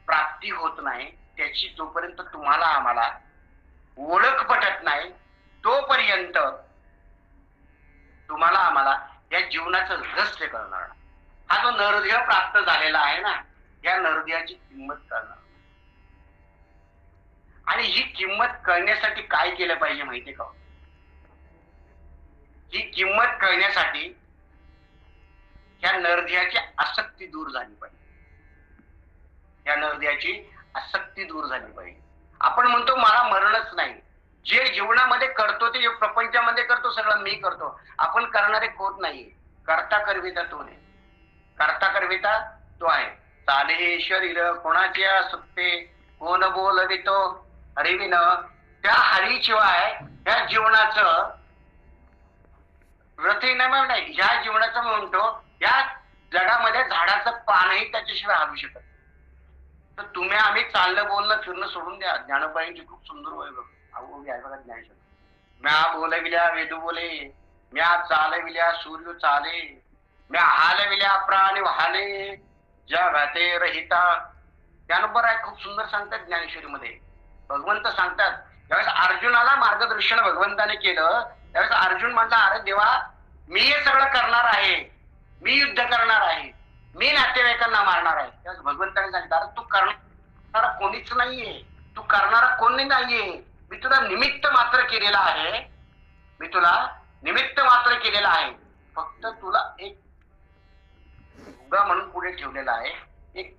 प्राप्ती होत नाही, त्याची जोपर्यंत तुम्हाला आम्हाला ओळख पटत नाही, तोपर्यंत तुम्हाला आम्हाला या जीवनाचं रहस्य कळणार. हा जो नरदेह प्राप्त झालेला आहे ना, या नरदेहाची किंमत कळणार. आणि ही किंमत कळण्यासाठी काय केलं पाहिजे माहितीये का? ही किंमत कळण्यासाठी ह्या नरध्याची आसक्ती दूर झाली पाहिजे. या नरध्याची आसक्ती दूर झाली पाहिजे. आपण म्हणतो मला मरणच नाही. जे जीवनामध्ये करतो ते प्रपंचामध्ये करतो, सगळं मी करतो. आपण करणारे कोण नाहीये. करता करविता तो नाही. करता करविता तो आहे. चाले हे शरीर कोणाच्या सुटते, कोण बोलवितो हरिविन. त्या हरीशिवाय ह्या जीवनाचं रथहीनमय नाही. ह्या जीवनाचं म्हणतो या जगामध्ये झाडाचं पानही त्याच्याशिवाय हलू शकत नाही. तर तुम्ही आम्ही चाललं बोलणं फिरणं सोडून द्या. ज्ञानोबाईंची खूप सुंदर वय अवघी आहे बघा ज्ञानेश्वर. म्या बोलविल्या वेदू बोले, म्या चालविल्या सूर्य चाले, म्या हालविल्या प्राणी वाहले, जगाते रहिता. ज्ञानोबा राय खूप सुंदर सांगतात ज्ञानेश्वरीमध्ये. भगवंत सांगतात ज्यावेळेस अर्जुनाला मार्गदर्शन भगवंताने केलं त्यावेळेस अर्जुन म्हटला, अरे देवा मी हे सगळं करणार आहे, मी युद्ध करणार आहे, मी नातेवाईकांना मारणार आहे. त्यावेळेस भगवंताने सांगितलं, अरे तू करणारा कोणीच नाहीये, तू करणारा कोणी नाहीये. मी तुला निमित्त मात्र केलेला आहे, मी तुला निमित्त मात्र केलेला आहे. फक्त तुला एक उगा म्हणून पुढे ठेवलेला आहे, एक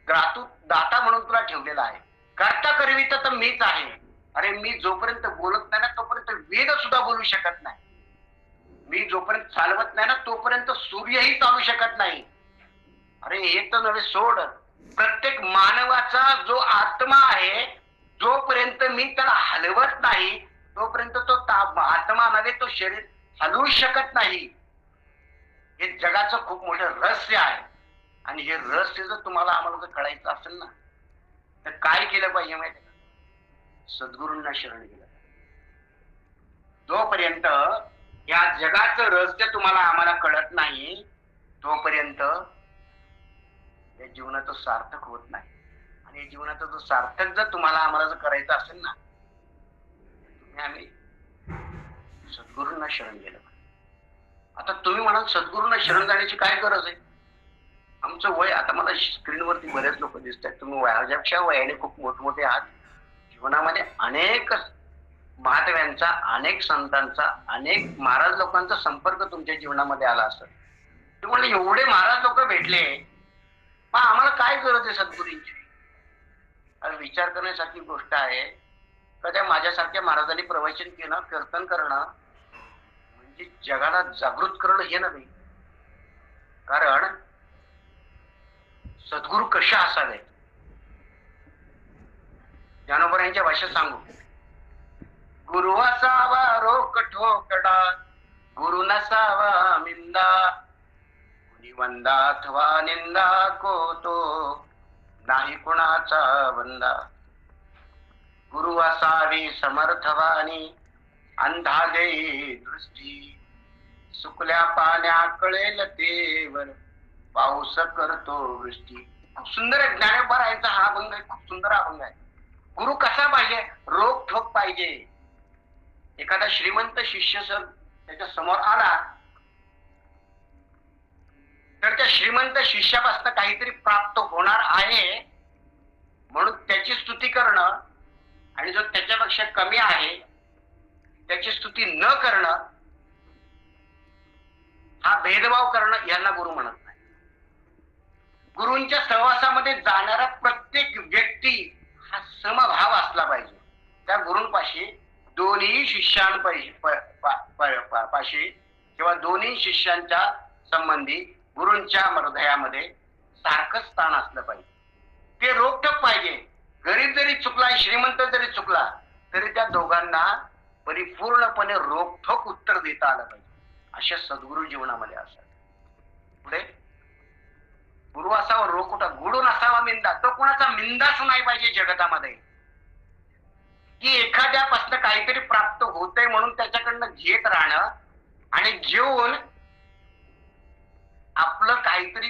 दाता म्हणून तुला ठेवलेला आहे. करता करविता तर मीच आहे. अरे मी जोपर्यंत बोलत नाही ना तोपर्यंत वेद सुद्धा बोलू शकत नाही. मी जोपर्यंत चालवत नाही ना तोपर्यंत सूर्यही चालू शकत नाही. अरे हे तर नव्हे सोड, प्रत्येक मानवाचा जो आत्मा आहे जोपर्यंत मी त्याला हलवत नाही तोपर्यंत तो आत्मा नव्हे तो शरीर हलवू शकत नाही. हे जगाचं खूप मोठं रहस्य आहे. आणि हे रहस्य जर तुम्हाला आम्हाला जर कळायचं असेल ना तर काय केलं पाहिजे माहिती का? सद्गुरूंना शरण गेलं. जोपर्यंत या जगाचं रहस्य तुम्हाला आम्हाला कळत नाही तोपर्यंत या जीवनाचं सार्थक होत नाही. आणि या जीवनाचं जो सार्थक जर तुम्हाला आम्हाला जर करायचं असेल ना तुम्ही आम्ही सद्गुरूंना शरण गेलं. आता तुम्ही म्हणाल सद्गुरूंना शरण जाण्याची काय गरज आहे? आमचं वय, आता मला स्क्रीनवरती बरेच लोक दिसत आहेत, तुम्ही वयाच्या वयाने खूप मोठमोठे आहात. जीवनामध्ये अनेक महात्म्यांचा, अनेक संतांचा, अनेक महाराज लोकांचा संपर्क तुमच्या जीवनामध्ये आला असेल. तुम्हाला एवढे महाराज लोक भेटले, मग आम्हाला काय गरज आहे सद्गुरूंची? विचार करण्यासारखी गोष्ट आहे. कधी माझ्यासारख्या महाराजांनी प्रवचन केलं, कीर्तन करणं म्हणजे जगाला जागृत करणं हे नव्हे. कारण सद्गुरू कशा असावे ज्ञानोबा यांच्या भाषेत सांगू. गुरु असावा रोक ठोकडा, गुरु नसावा मिंदा, कुणी वंदा अथवा निंदा को तो नाही कुणाचा वंदा. गुरु असावी समर्थवानी, अंधा देई दृष्टी, सुकल्या पाण्या कळेल तेवर, पाऊस करतो वृष्टी. खूप सुंदर ज्ञानोबा यांचा हा अभंग आहे, खूप सुंदर अभंग आहे. गुरु कसा पाहिजे? रोक ठोक पाहिजे. एखादा श्रीमंत शिष्य सर त्याच्या समोर आला तर त्या श्रीमंत शिष्यापासून काहीतरी प्राप्त होणार आहे म्हणून त्याची स्तुती करणं आणि जो त्याच्यापेक्षा कमी आहे त्याची स्तुती न करणं, हा भेदभाव करणं, यांना गुरु म्हणत नाही. गुरूंच्या सहवासामध्ये जाणारा प्रत्येक व्यक्ती हा समभाव असला पाहिजे. त्या गुरूंपाशी दोन्ही शिष्यांपाशी किंवा दोन्ही शिष्यांच्या संबंधी गुरूंच्या हृदयामध्ये सारखं स्थान असलं पाहिजे. ते रोखठोक पाहिजे. गरीब जरी चुकला, श्रीमंत जरी चुकला तरी त्या दोघांना परिपूर्णपणे रोखठोक उत्तर देता आलं पाहिजे. अशा सद्गुरू जीवनामध्ये असतात. पुढे गुरु असावा रोकुटा, गुरु नसावा मिंदा. तो कोणाचा मिंदाच नाही पाहिजे जगतामध्ये, की एखाद्यापासून काहीतरी प्राप्त होतंय म्हणून त्याच्याकडनं घेत राहणं आणि घेऊन आपलं काहीतरी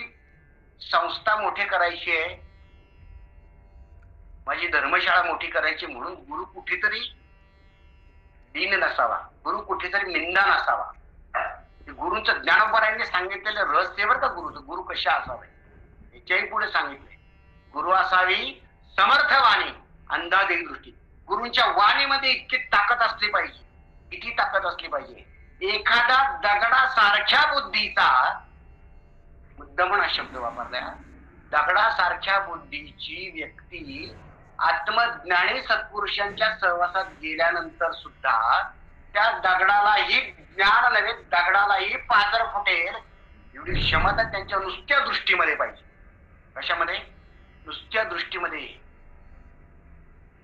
संस्था मोठी करायची आहे, माझी धर्मशाळा मोठी करायची म्हणून गुरु कुठेतरी दीन नसावा, गुरु कुठेतरी मिंदा नसावा. गुरुंचं ज्ञानोबा सांगितलेलं रहस्य बरं का गुरुचं. गुरु कशा असावे याच्याही पुढे सांगितले. गुरु असावी समर्थवाणी, अंधाधे दृष्टी. गुरूंच्या वाणीमध्ये इतकी ताकद असली पाहिजे, किती ताकद असली पाहिजे. एखादा दगडासारख्या बुद्धीचा, मुद्दामून हा शब्द वापरलाय, दगडासारख्या बुद्धीची व्यक्ती आत्मज्ञानी सत्पुरुषांच्या सहवासात गेल्यानंतर सुद्धा त्या दगडालाही ज्ञान नव्हे, दगडालाही पाझर फुटेल एवढी क्षमता त्यांच्या नुसत्या दृष्टीमध्ये पाहिजे. कशामध्ये? नुसत्या दृष्टीमध्ये.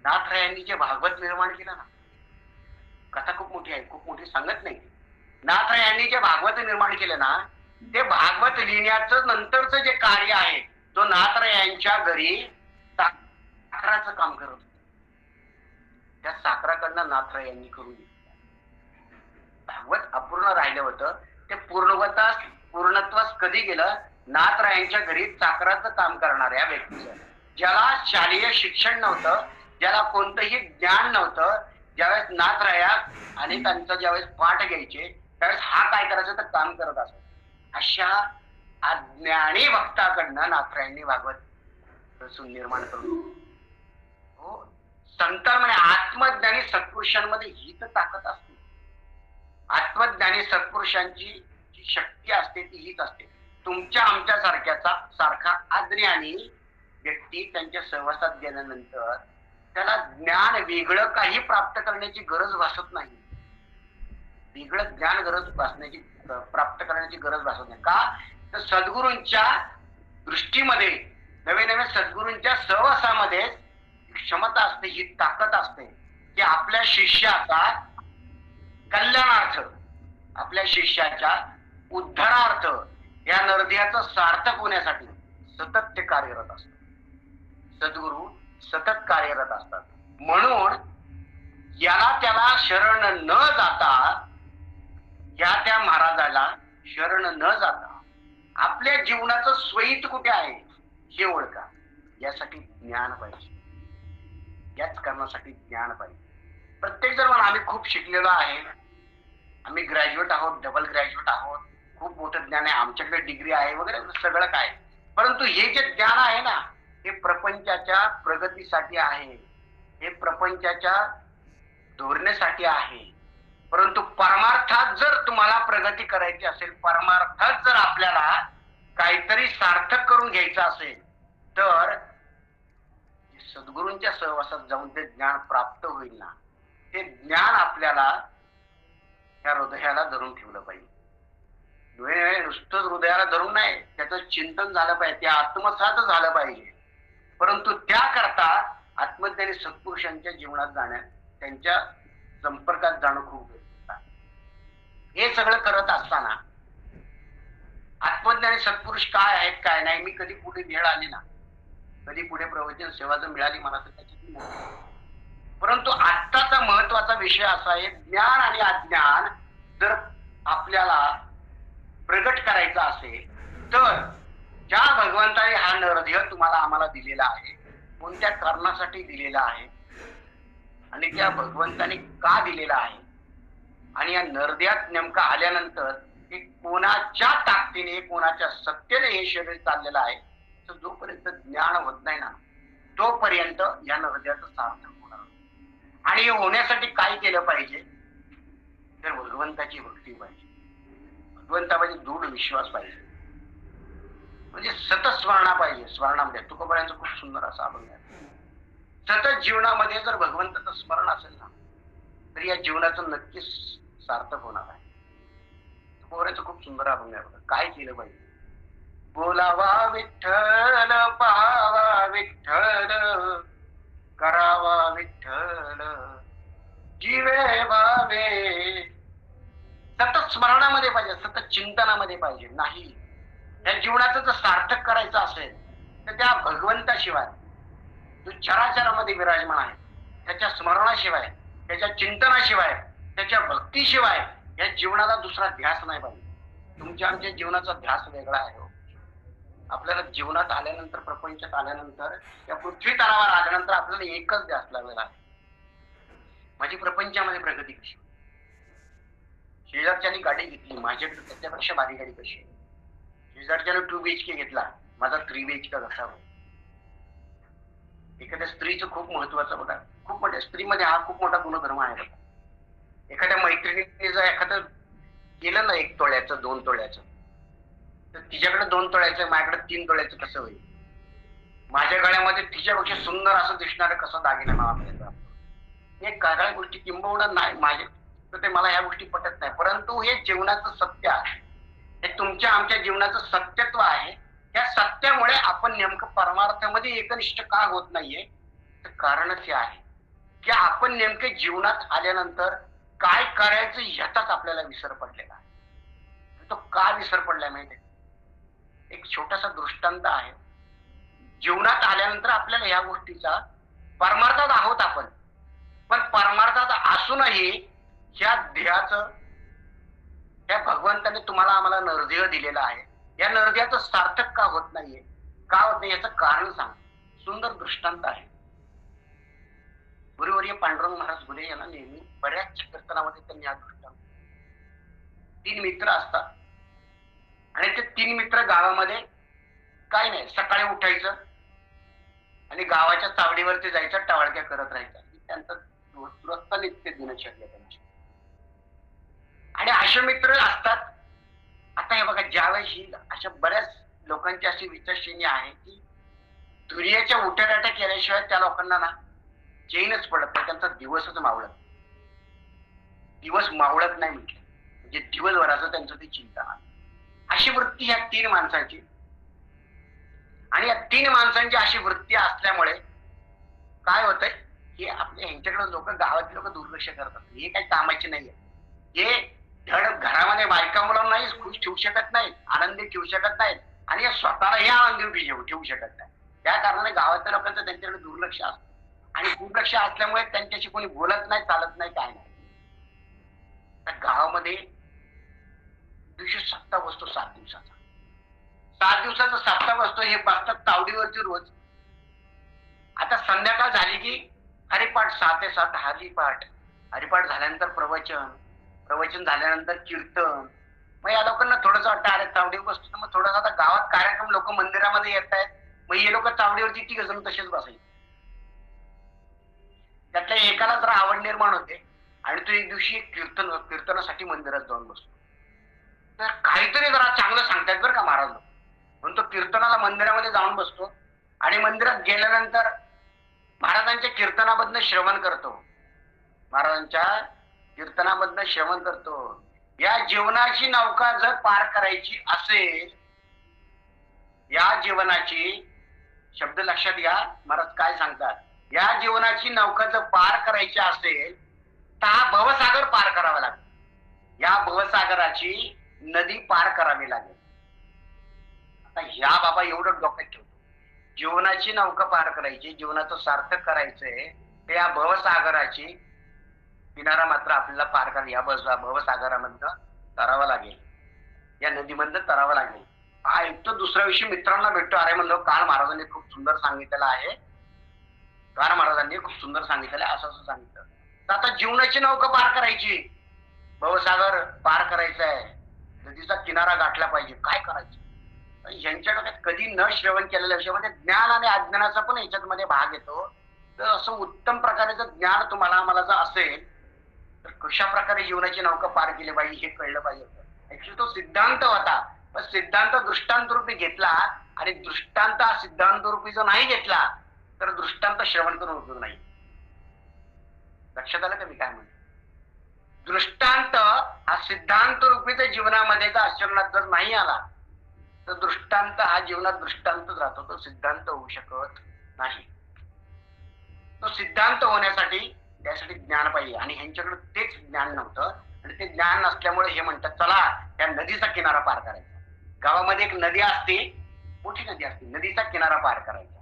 नाथरायांनी जे भागवत निर्माण केलं ना, कथा खूप मोठी आहे, खूप मोठी सांगत नाही. नाथरायांनी जे भागवत निर्माण केलं ना, ते भागवत लिहिण्याचं नंतरचं जे कार्य आहे, तो नाथरायांच्या घरी साखराचं काम करत होते. त्या साखराकडनं नाथरायांनी करून घेतलं. भागवत अपूर्ण राहिलं होतं, ते पूर्णत्वास कधी गेलं? नाथरायांच्या घरी साखराचं काम करणाऱ्या व्यक्तीचं, ज्याला शालेय शिक्षण नव्हतं, ज्याला कोणतंही ज्ञान नव्हतं, ज्यावेळेस नाथराया आणि त्यांचं ज्यावेळेस पाठ घ्यायचे त्यावेळेस हा काय करायचं तर काम करत असत. अशा अज्ञानी भक्ताकडनं नाथरायांनी भागवत रचून निर्माण करून. हो, संतांमध्ये आत्मज्ञानी सत्पुरुषांमध्ये ही तर ताकद असते. आत्मज्ञानी सत्पुरुषांची जी शक्ती असते ती हीच असते. तुमच्या आमच्या सारखा अज्ञानी व्यक्ती त्यांच्या सहवासात गेल्यानंतर त्याला ज्ञान वेगळं काही प्राप्त करण्याची गरज भासत नाही. वेगळं ज्ञान प्राप्त करण्याची गरज भासत नाही. का? तर सद्गुरूंच्या दृष्टीमध्ये, नवे नवे सद्गुरूंच्या सहवासामध्ये क्षमता असते, ही ताकद असते की आपल्या शिष्याचा कल्याणार्थ, आपल्या शिष्याच्या उद्धारार्थ, या नरध्याचं सार्थक होण्यासाठी सतत ते कार्यरत असतात. सद्गुरू सतत कार्यरत असतात. म्हणून याला त्याला शरण न जाता, या त्या महाराजाला शरण न जाता आपल्या जीवनाचं स्वहित कुठे आहे हे ओळखा. यासाठी ज्ञान पाहिजे, याच कारणासाठी ज्ञान पाहिजे. प्रत्येक जण म्हणा आम्ही खूप शिकलेलो आहे, आम्ही ग्रॅज्युएट आहोत, डबल ग्रॅज्युएट आहोत, खूप मोठं ज्ञान आहे, आमच्याकडे डिग्री आहे वगैरे सगळं काय, परंतु हे जे ज्ञान आहे ना, हे प्रपंचाच्या प्रगतीसाठी आहे, हे प्रपंचाच्या धोरणेसाठी आहे. परंतु परमार्थात जर तुम्हाला प्रगती करायची असेल, परमार्थात जर आपल्याला काहीतरी सार्थक करून घ्यायचं असेल, तर सद्गुरूंच्या सहवासात जाऊन ते ज्ञान प्राप्त होईल ना, ते ज्ञान आपल्याला त्या हृदयाला धरून ठेवलं पाहिजे. नुसतंच हृदयाला धरून नाही, त्याचं चिंतन झालं पाहिजे, ते आत्मसात झालं पाहिजे. परंतु त्याकरता आत्मज्ञानी सत्पुरुषांच्या जीवनात जाणं, त्यांच्या संपर्कात जाणं खूप गरजेचं आहे. हे सगळं करत असताना आत्मज्ञानी सत्पुरुष काय आहेत काय नाही, मी कधी पुढे वेळ आली ना, कधी पुढे प्रवचन सेवा जर मिळाली मला तर त्याच्यात नाही. परंतु आत्ताचा महत्वाचा विषय असा आहे, ज्ञान आणि अज्ञान जर आपल्याला प्रगट करायचा असेल तर ज्या भगवंताने हा नरदेह तुम्हाला आम्हाला दिलेला आहे, कोणत्या कारणासाठी दिलेला आहे आणि त्या भगवंताने का दिलेला आहे, आणि या नरदेहात नेमका आल्यानंतर हे कोणाच्या ताकदीने, कोणाच्या सत्तेने हे शरीर चाललेलं आहे, तर जोपर्यंत ज्ञान होत नाही ना, तोपर्यंत या नरदेहाचं सार्थक होणार. आणि हे होण्यासाठी काय केलं पाहिजे, तर भगवंताची भक्ती पाहिजे, भगवंतामध्ये दृढ विश्वास पाहिजे, म्हणजे सतत स्मरणा पाहिजे. स्मरणामध्ये तुकोबारायांचं खूप सुंदर असा अभंग आहे. सतत जीवनामध्ये जर भगवंताचं स्मरण असेल ना, तर या जीवनाचं नक्कीच सार्थक होणार आहे. तुकोबारायांचं खूप सुंदर अभंग आहे. काय केलं पाहिजे? बोलावा विठ्ठल, पाहावा विठ्ठल, करावा विठ्ठल, जीवे भावे. सतत स्मरणामध्ये पाहिजे, सतत चिंतनामध्ये पाहिजे. नाही, या जीवनाचं जर सार्थक करायचं असेल तर त्या भगवंताशिवाय, जो चराचरामध्ये विराजमान आहे, त्याच्या स्मरणाशिवाय, त्याच्या चिंतनाशिवाय, त्याच्या भक्तीशिवाय या जीवनाला दुसरा ध्यास नाही पाहिजे. तुमच्या आमच्या जीवनाचा ध्यास वेगळा आहे. आपल्याला जीवनात आल्यानंतर, प्रपंचात आल्यानंतर, या पृथ्वी तलावर आल्यानंतर आपल्याला एकच ध्यास लागलेला आहे, माझी प्रपंचामध्ये प्रगती कशी. शेजारच्याने गाडी घेतली, माझ्याकडे त्याच्यापेक्षा भारी गाडी कशी. शेजारच्याने 2 BHK घेतला, माझा 3 BHK कसा. एखाद्या स्त्रीचं खूप महत्वाचं बघा, खूप मोठ्या स्त्रीमध्ये हा खूप मोठा गुणधर्म आहे बघा. एखाद्या मैत्रिणीने जर एखादं केलं ना 1 तोळ्याचं 2 तोळ्याचं, तर तिच्याकडे 2 तोळ्याचं माझ्याकडे 3 तोळ्याचं कसं होईल? माझ्या गळ्यामध्ये तिच्यापेक्षा सुंदर असं दिसणारं कसं दागिना मला मिळतं. हे काही गोष्टी किंबहुना नाही माझे, तर ते मला ह्या गोष्टी पटत नाही. परंतु हे जीवनाचं सत्य आहे. हे तुमच्या आमच्या जीवनाचं सत्यत्व आहे. त्या सत्यामुळे आपण नेमकं परमार्थामध्ये एकनिष्ठ का होत नाहीये? तर कारणच हे आहे, की आपण नेमके जीवनात आल्यानंतर काय करायचं ह्याचाच आपल्याला विसर पडलेला आहे. तो का विसर पडलाय माहितीये? एक छोटासा दृष्टांत आहे. जीवनात आल्यानंतर आपल्याला ह्या गोष्टीचा परमार्थात आहोत आपण. पण परमार्थात असूनही ह्या ध्येयाचं, त्या भगवंताने तुम्हाला आम्हाला नरदेह दिलेला आहे. या नरदेहाचं सार्थक का होत नाहीये? का होत नाही याचं कारण सांग. सुंदर दृष्टांत आहे. गुरुवर्य पांडुरंग महाराज गुले यांना नेहमी बऱ्याच कीर्तनामध्ये त्यांनी हा दृष्टांत. 3 मित्र असतात आणि ते 3 मित्र गावामध्ये काय नाही, सकाळी उठायचं आणि गावाच्या चावडीवरती जायचं, टवाळक्या करत राहायचं. त्यांचं दुरस्त नित्य दिनचर्या त्यांची. आणि असे मित्र असतात. आता हे बघा, ज्यावेळेस ही अशा बऱ्याच लोकांची अशी विचारश्रेणी आहे की दुनियाच्या उठाडाटा केल्याशिवाय त्या लोकांना ना चैनच पडत नाही, त्यांचा दिवसच मावळत, दिवस मावळत नाही म्हटलं म्हणजे दिवसभराचं त्यांचं ते चिंता. अशी वृत्ती ह्या 3 माणसांची. आणि या 3 माणसांची अशी वृत्ती असल्यामुळे काय होतंय, की आपल्या ह्यांच्याकडे लोक, गावातले लोक दुर्लक्ष करतात. हे काही कामाचे नाहीये. हे धड घरामध्ये बायका मुलांनाही खुश ठेवू शकत नाहीत, आनंदी ठेवू शकत नाहीत आणि या स्वतःलाही आनंदी ठेवू शकत नाही. त्या कारणाने गावातल्या लोकांचं त्यांच्याकडे दुर्लक्ष असतं. आणि दुर्लक्ष असल्यामुळे त्यांच्याशी कोणी बोलत नाही, चालत नाही, काय नाही. तर गावामध्ये दिवशी सप्ताह बसतो 7 दिवसाचा. 7 दिवसाचा सप्ताह बसतो. हे बसतात तावडीवरती रोज. आता संध्याकाळ झाली की हरिपाठ, 6 ते 7 हरिपाठ. हरिपाठ झाल्यानंतर प्रवचन, प्रवचन झाल्यानंतर कीर्तन. मग या लोकांना थोडंसं वाटतं, अरे चावडीवर बसतो तर मग थोडासा आता गावात कार्यक्रम, लोक मंदिरामध्ये येत आहेत, मग हे लोक चावडीवरती 3 जण तसेच बसायचे. त्यातल्या एकाला जरा आवड निर्माण होते आणि तो एक दिवशी कीर्तनासाठी मंदिरात जाऊन बसतो. तर काहीतरी जरा चांगलं सांगतायत बरं का महाराज, म्हणून तो कीर्तनाला मंदिरामध्ये जाऊन बसतो आणि मंदिरात गेल्यानंतर महाराजांच्या कीर्तनामधनं श्रवण करतो. महाराजांच्या कीर्तनामधनं श्रवण करतो. या जीवनाची नौका जर पार करायची असेल, या जीवनाची, शब्द लक्षात घ्या महाराज काय सांगतात, या जीवनाची नौका जर पार करायची असेल तर हा भवसागर पार करावा लागेल. या भवसागराची नदी पार करावी लागेल. आता ह्या बाबा एवढं डोक्यात ठेवतो, जीवनाची नौका पार करायची, जीवनाचं सार्थक करायचंय, तर या भवसागराची किनारा मात्र आपल्याला पार करा, या भवसागरामधनं तरावा लागेल, या नदीमधनं तरावा लागेल. हा ऐकतो. दुसऱ्या दिवशी मित्रांना भेटतो. अरे म्हणलो, काल महाराजांनी खूप सुंदर सांगितलेलं आहे, काल महाराजांनी खूप सुंदर सांगितलेलं आहे, असं सांगितलं. तर आता जीवनाची नौका पार करायची, भवसागर पार करायचा आहे, नदीचा किनारा गाठला पाहिजे, काय करायचं? यांच्या डोक्यात कधी न श्रवण केलेल्या विषयामध्ये ज्ञान आणि अज्ञानाचा पण याच्यामध्ये भाग येतो. तर असं उत्तम प्रकारचं ज्ञान तुम्हाला आम्हाला जर असेल तर कशा प्रकारे जीवनाची नौका पार केली पाहिजे हे कळलं पाहिजे. ऍक्च्युली तो सिद्धांत होता, पण सिद्धांत दृष्टांत रूपी घेतला आणि दृष्टांत हा सिद्धांत रूपी जर नाही घेतला तर दृष्टांत श्रवण करून उपयोग नाही. लक्षात आलं का मी काय म्हणतो? दृष्टांत हा सिद्धांत रूपीच्या जीवनामध्ये जर आचरणात जर नाही आला तर दृष्टांत हा जीवनात दृष्टांतच राहतो, तो सिद्धांत होऊ शकत नाही. तो सिद्धांत होण्यासाठी त्यासाठी ज्ञान पाहिजे आणि ह्यांच्याकडे तेच ज्ञान नव्हतं आणि ते ज्ञान नसल्यामुळे हे म्हणतात, चला त्या नदीचा किनारा पार करायचा. गावामध्ये एक नदी असते, मोठी नदी असते, नदीचा किनारा पार करायचा.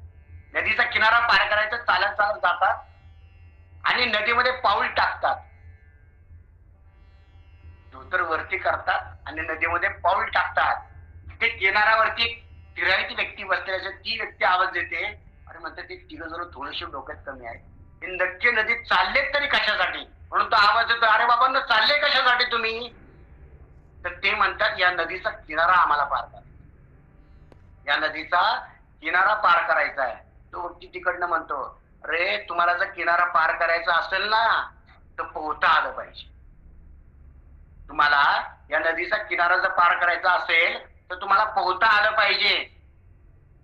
नदीचा किनारा पार करायचा, चालत चालत जातात आणि नदीमध्ये पाऊल टाकतात, धोतर वरती करतात आणि नदीमध्ये पाऊल टाकतात. ते किनाऱ्यावरती फिरायची व्यक्ती बसलेली असेल, ती व्यक्ती आवाज देते, अरे म्हणते ते 3 जण थोडेसे डोक्यात कमी आहे, हे नक्की नदीत चाललेत तरी कशासाठी? म्हणून तो आवाज येतो, अरे बाबांना चालले कशासाठी तुम्ही? तर ते म्हणतात, या नदीचा किनारा आम्हाला पार करायचा, या नदीचा किनारा पार करायचा आहे. तो व्यक्ती तिकडनं म्हणतो, अरे तुम्हाला जर किनारा पार करायचा असेल ना तर पोहता आलं पाहिजे. तुम्हाला या नदीचा किनारा जर पार करायचा असेल तर तुम्हाला पोहता आलं पाहिजे.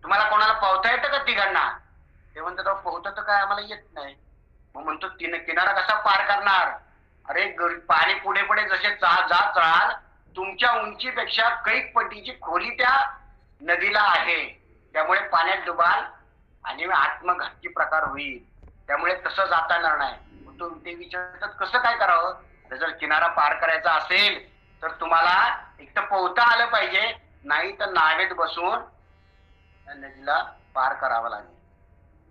तुम्हाला कोणाला पोहता येतं का तिघांना? ते म्हणतात पोहता तर काय आम्हाला येत नाही. मग म्हणतो किनारा कसा पार करणार? अरे पाणी पुढे पुढे जसे जात राहाल तुमच्या उंचीपेक्षा कैक पटीची खोली त्या नदीला आहे. त्यामुळे पाण्यात डुबाल आणि आत्मघातकी प्रकार होईल. त्यामुळे तसं जाता येणार नाही. ते विचारतात कसं काय करावं? जर किनारा पार करायचा असेल तर तुम्हाला एक तर पोहता आलं पाहिजे, नाही तर नावेत बसून त्या नदीला पार करावं लागेल.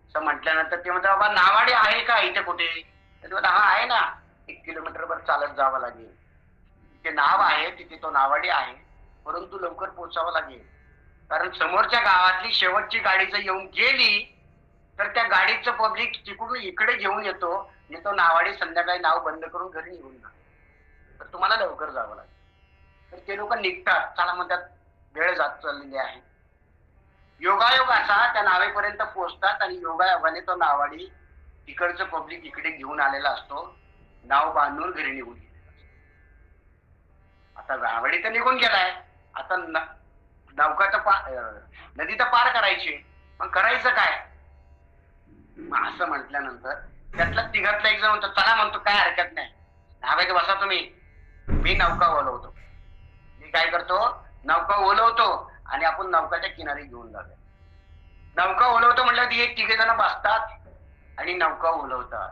असं म्हटल्यानंतर ते म्हणतात बाबा नावाडी आहे का इथे कुठे? हा आहे ना, 1 किलोमीटरभर चालत जावं लागेल. ते नाव आहे तिथे तो नावाडी आहे, परंतु लवकर पोहोचावं लागेल. कारण समोरच्या गावातली शेवटची गाडी जर येऊन गेली तर त्या गाडीचं पब्लिक तिकडून इकडे घेऊन येतो आणि तो नावाडी संध्याकाळी नाव बंद करून घरी निघून जातो. तर तुम्हाला लवकर जावं लागेल. तर ते लोक निघतात. चला म्हणतात वेळ जात चाललेली आहे. योगायोग असा त्या नावेपर्यंत पोहोचतात आणि योगायोगाने तो नावाडी तिकडचं पब्लिक इकडे घेऊन आलेला असतो. नाव बांधून घरी निघून गेलेला असतो. आता नावाडी तर निघून गेलाय. आता नदी तर पार करायची. मग करायचं काय? असं म्हटल्यानंतर त्यातला तिघातला एक जण म्हणतो चला म्हणतो काय हरकत नाही, नावेत बसा तुम्ही, मी नौका ओलवतो. मी काय करतो, नौका ओलवतो आणि आपण नौकाच्या किनारी घेऊन जाऊया. नौका ओलवतो म्हटलं की हे तिघे जण बसतात आणि नौका ओलवतात.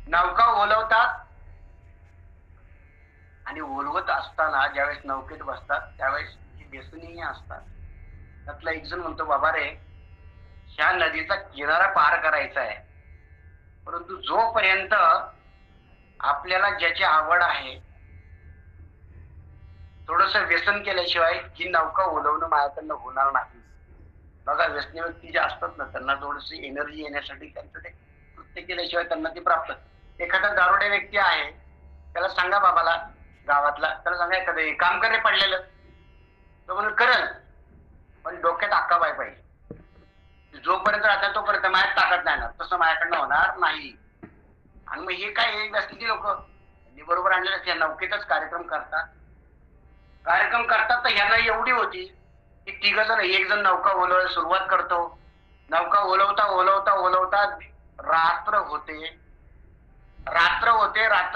नौका ओलवतात आणि ओलवत असताना ज्यावेळेस नौकेत बसतात त्यावेळेस व्यसनीही असतात. त्यातला एक जण म्हणतो बाबा रे, ह्या नदीचा किनारा पार करायचा आहे, परंतु जोपर्यंत आपल्याला ज्याची आवड आहे थोडस व्यसन केल्याशिवाय ही नौका ओलवणं माझ्याकडनं होणार नाही. बघा व्यसनी व्यक्ती जे असतात ना त्यांना थोडीशी एनर्जी येण्यासाठी त्यांचं ते कृत्य केल्याशिवाय त्यांना ती प्राप्त. एखादा दारुडे व्यक्ती आहे त्याला सांगा बाबाला गावातला, त्याला सांगा एखादं काम करे पडलेलं, तो म्हणून करल पण डोक्यात अक्का बाय पाहिजे. जोपर्यंत राहतात तोपर्यंत माझ्यात ताकद नाही ना, तसं माझ्याकडनं होणार नाही. आणि मग हे काय व्यक्ती लोक बरोबर आणलेलं नौकेतच कार्यक्रम करतात. कार्यक्रम करतात तर ह्यांना एवढी होती की तिघ जण, एक जण नौका ओलवायला सुरुवात करतो. नौका ओलवता ओलवता ओलवता रात्र होते. रात्र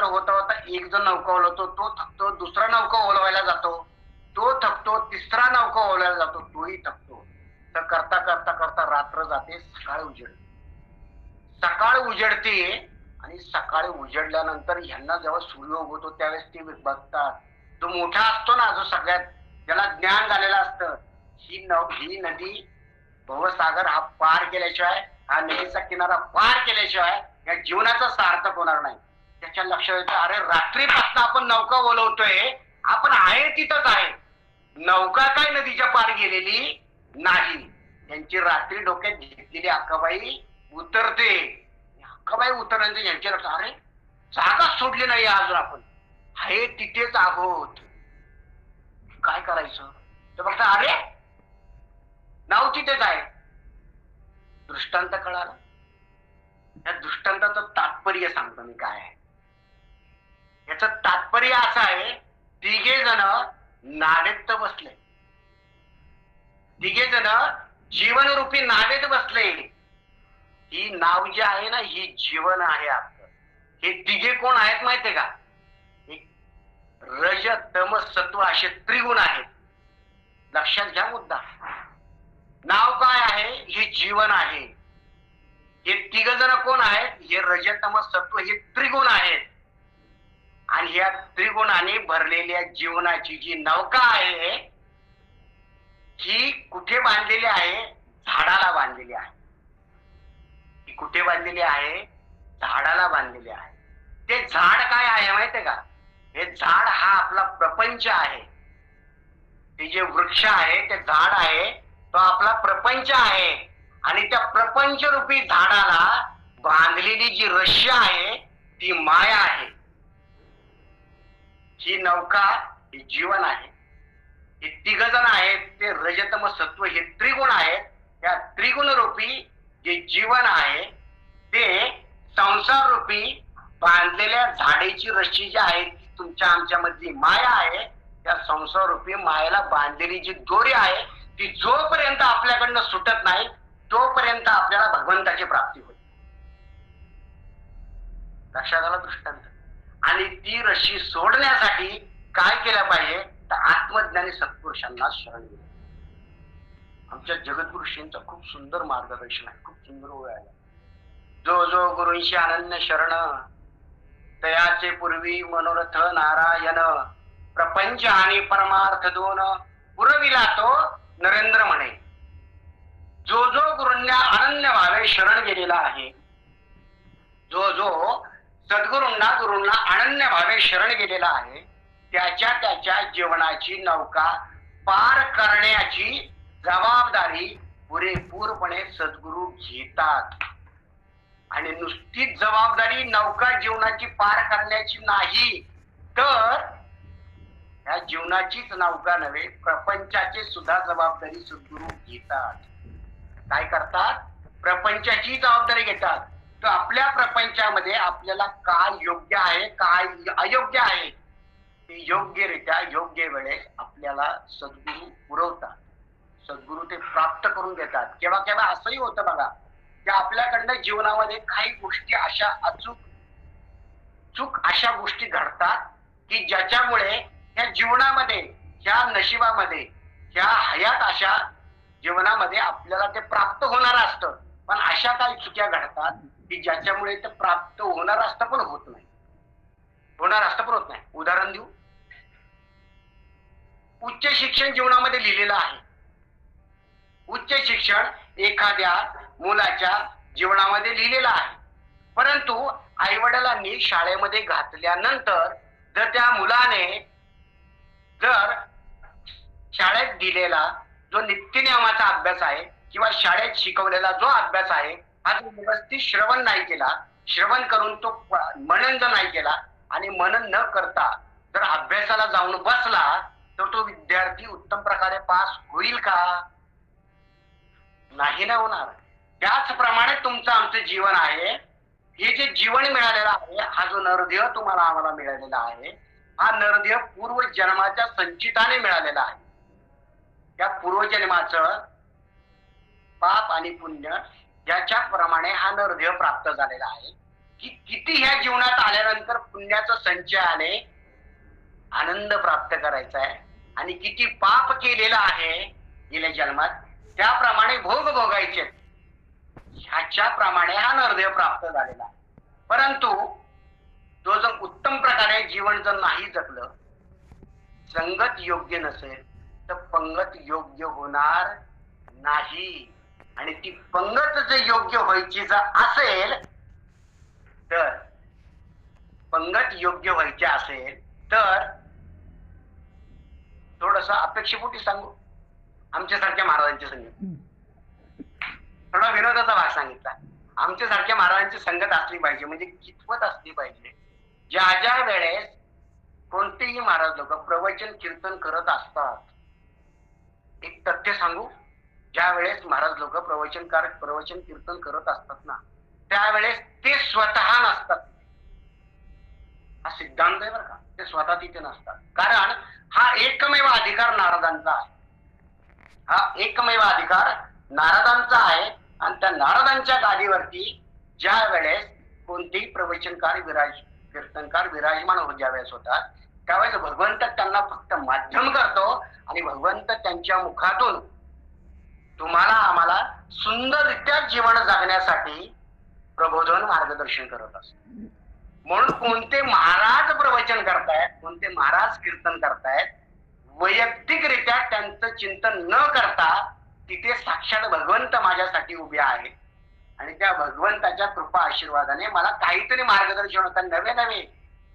होता होता एक जण नौका ओलवतो, तो थकतो. दुसरा नौका ओलवायला जातो, तो थकतो. तिसरा नौका ओलवायला जातो, तोही थकतो. तर करता करता करता रात्र जाते, सकाळ उजेडते. सकाळ उजेडते आणि सकाळी उजेडल्यानंतर ह्यांना जेव्हा सूर्य उगवतो त्यावेळेस ते बघतात. जो मोठा असतो ना, जो सगळ्यात ज्याला ज्ञान झालेलं असतं, ही नदी भवसागर हा पार केल्याशिवाय, हा नदीचा किनारा पार केल्याशिवाय या जीवनाचा सार्थक होणार नाही. त्याच्या लक्षात येतं अरे रात्रीपासून आपण नौका ओलवतोय, आपण आहे तिथंच आहे. नौका काय नदीच्या पार गेलेली नाही. त्यांची रात्री डोक्यात घेतलेली अक्काबाई उतरते. अक्काबाई उतरल्यानंतर यांच्या लक्षात अरे जागा सोडली नाही अजून, आपण आहे तिथेच आहोत, काय करायचं? तर बघता अरे नाव तिथेच आहे. दृष्टांत कळाला. या दृष्टांताचं तात्पर्य सांगतो मी काय आहे. याच तात्पर्य असं आहे, तिघे जण नावेत बसले, तिघे जण जीवनरूपी नावेत बसले. ही नाव जी आहे ना, ही जीवन आहे आपलं. हे तिघे कोण आहेत माहितीये का? रज तम सत्व असे त्रिगुण आहेत. लक्षात घ्या मुद्दा. नाव काय आहे? हे जीवन आहे. हे तिघ जण कोण आहेत? हे रजतम सत्व, हे त्रिगुण आहेत. आणि या त्रिगुणाने भरलेल्या जीवनाची जी नौका आहे ही कुठे बांधलेली आहे? झाडाला बांधलेली आहे. ही कुठे बांधलेली आहे? झाडाला बांधलेली आहे. ते झाड काय आहे माहितीये का? हे झाड हा आपला प्रपंच आहे. ते जे वृक्ष आहे, ते झाड आहे, तो आपला प्रपंच आहे. आणि त्या प्रपंच रूपी झाडाला बांधलेली जी रश्या आहे ती माया आहे. ही नौका हे जीवन आहे. हे तिघ जण आहेत, ते रजतम सत्व, हे त्रिगुण आहेत. त्या त्रिगुण रूपी जे जीवन आहे ते संसार रूपी बांधलेल्या झाडेची रस्सी जी आहे तुमच्या आमच्या मधली माया आहे, त्या संसार रूपी मायेला बांधलेली जी दोरी आहे ती जोपर्यंत आपल्याकडनं सुटत नाही तोपर्यंत आपल्याला भगवंताची प्राप्ती होईल. लक्षात आला दृष्टांत. आणि ती रस्सी सोडण्यासाठी काय केलं पाहिजे तर आत्मज्ञानी सत्पुरुषांना शरण गेलं. आमच्या जगद्गुरुशींचं खूप सुंदर मार्गदर्शन आहे, खूप सुंदर ओळ आहे. जो जो गुरुंशी अनन्य शरण तयाचे पूर्वी मनोरथ नारायण प्रपंच आणि परमार्थ दोन पुरविला तो नरेंद्र म्हणे. जो जो गुरूंना अनन्य भावे शरण गेलेला आहे, जो जो गुरूंना अनन्य भावे शरण गेलेला आहे, त्याच्या जीवनाची नौका पार करण्याची जबाबदारी पुरेपूरपणे सद्गुरू घेतात. आणि नुसतीच जबाबदारी नौका जीवनाची पार करण्याची नाही तर या जीवनाचीच नौका नव्हे प्रपंचाची सुद्धा जबाबदारी सद्गुरू घेतात. काय करतात? प्रपंचाची जबाबदारी घेतात. तर आपल्या प्रपंचामध्ये आपल्याला काय योग्य आहे काय अयोग्य आहे ते योग्यरित्या योग्य वेळेस आपल्याला सद्गुरू पुरवतात. सद्गुरू ते प्राप्त करून देतात. केव्हा केव्हा असंही होतं बघा की आपल्याकडनं जीवनामध्ये काही गोष्टी अशा चूक अशा गोष्टी घडतात की ज्याच्यामुळे ह्या जीवनामध्ये ह्या नशिबामध्ये ह्या हयात अशा जीवनामध्ये आपल्याला ते प्राप्त होणार असतं. पण अशा काही चुक्या घडतात की ज्याच्यामुळे ते प्राप्त होणार असतं पण होत नाही. उदाहरण देऊ. उच्च शिक्षण जीवनामध्ये लिहिलेलं आहे. उच्च शिक्षण एखाद्या मुलाच्या जीवनामध्ये लिहिलेलं आहे. परंतु आई वडिलांनी शाळेमध्ये घातल्यानंतर जर त्या मुलाने जर शाळेत दिलेला जो नित्यनियमाचा अभ्यास आहे किंवा शाळेत शिकवलेला जो अभ्यास आहे हा जो व्यवस्थित श्रवण नाही केला, श्रवण करून तो मनन जर नाही केला आणि मनन न करता जर अभ्यासाला जाऊन बसला तर तो विद्यार्थी उत्तम प्रकारे पास होईल का? नाही ना होणार. त्याचप्रमाणे तुमचं आमचं जीवन आहे. हे जे जीवन मिळालेलं आहे हा जो नरदेह तुम्हाला आम्हाला मिळालेला आहे हा नरदेह पूर्वजन्माच्या संचिताने मिळालेला आहे. त्या पूर्वजन्माचं पाप आणि पुण्य याच्याप्रमाणे हा नरदेह प्राप्त झालेला आहे की किती ह्या जीवनात आल्यानंतर पुण्याचा संचयाने आनंद प्राप्त करायचा आहे आणि किती पाप केलेला आहे गेल्या जन्मात त्याप्रमाणे भोग भोगायचे ह्याच्याप्रमाणे हा नरदेह प्राप्त झालेला आहे. परंतु तो जर उत्तम प्रकारे जीवन जर नाही जगलं, संगत योग्य नसेल तर पंगत योग्य होणार नाही. आणि ती पंगत जर योग्य व्हायची जर असेल तर थोडस अपेक्षेपोटी सांगू. आमच्यासारख्या महाराजांची संगत, थोडा विनोदाचा भाग सांगितला. आमच्यासारख्या महाराजांची संगत असली पाहिजे. म्हणजे कितपत असली पाहिजे? ज्या वेळेस कोणतेही महाराज लोक प्रवचन कीर्तन करत असतात, एक तथ्य सांगू, ज्या वेळेस महाराज लोक प्रवचन कीर्तन करत असतात ना त्यावेळेस ते स्वतः नसतात. हा सिद्धांत आहे बरं का. ते स्वतः तिथे नसतात. कारण हा एकमेव अधिकार नारदांचा आहे. आणि त्या नारदांच्या गादीवरती ज्या वेळेस कोणतेही प्रवचनकार कीर्तनकार विराजमान ज्या वेळेस होतात त्यावेळेस भगवंत त्यांना फक्त माध्यम करतो आणि भगवंत त्यांच्या मुखातून तुम्हाला आम्हाला सुंदररित्या जीवन जगण्यासाठी प्रबोधन मार्गदर्शन करत असतो. म्हणून कोणते महाराज प्रवचन करतायत, कोणते महाराज कीर्तन करतायत, वैयक्तिकरित्या त्यांचं चिंतन न करता तिथे साक्षात भगवंत माझ्यासाठी उभे आहे आणि त्या भगवंताच्या कृपा आशीर्वादाने मला काहीतरी मार्गदर्शन होतं. नवे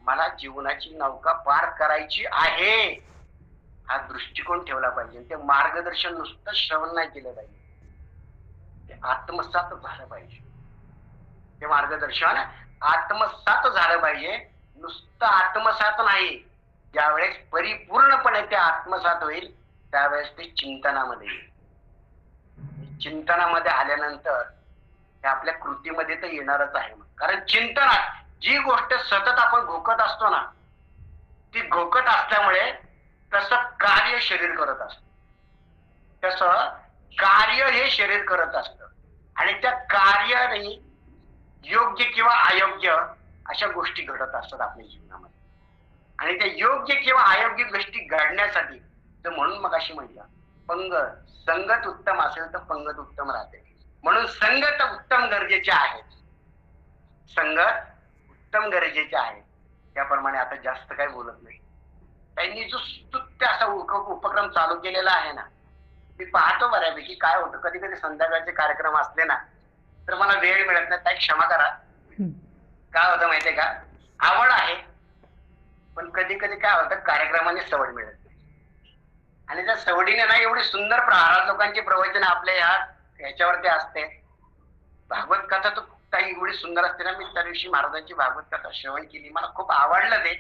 मला जीवनाची नौका पार करायची आहे हा दृष्टिकोन ठेवला पाहिजे. ते मार्गदर्शन नुसतं श्रवण नाही केलं पाहिजे, ते आत्मसात झालं पाहिजे. ते मार्गदर्शन आत्मसात झालं पाहिजे. नुसतं आत्मसात नाही, ज्यावेळेस परिपूर्णपणे ते आत्मसात होईल त्यावेळेस ते चिंतनामध्ये येईल. चिंतनामध्ये आल्यानंतर हे आपल्या कृतीमध्ये तर येणारच आहे. कारण चिंतनात जी गोष्ट सतत आपण घोकत असतो ना, ती घोकत असल्यामुळे तसं कार्य शरीर करत असतं. तसं कार्य हे शरीर करत असतं आणि त्या कार्याने योग्य किंवा अयोग्य अशा गोष्टी घडत असतात आपल्या जीवनामध्ये. आणि त्या योग्य किंवा अयोग्य गोष्टी घडण्यासाठी तर म्हणून मग अशी म्हटलं पंगत संगत उत्तम असेल तर पंगत उत्तम राहते. म्हणून संगत उत्तम गरजेचे आहे. संगत उत्तम गरजेचे आहे. त्याप्रमाणे आता जास्त काही बोलत नाही. त्यांनी जो स्तुत्य असा उपक्रम चालू केलेला आहे ना, मी पाहतो बऱ्यापैकी काय होतं कधी कधी संध्याकाळचे कार्यक्रम असले ना तर मला वेळ मिळत नाही. ताई क्षमा करा. काय होतं माहितीये का, आवड आहे पण कधी कधी काय होतं कार्यक्रमाने सवड मिळत नाही. आणि त्या सवडीने ना एवढी सुंदर प्रहारात लोकांची प्रवचन आपल्या ह्याच्यावरती असते. भागवत कथा तर काही एवढी सुंदर असते ना. मी त्या दिवशी महाराजांची भागवत कथा श्रवण केली, मला खूप आवडलं ते.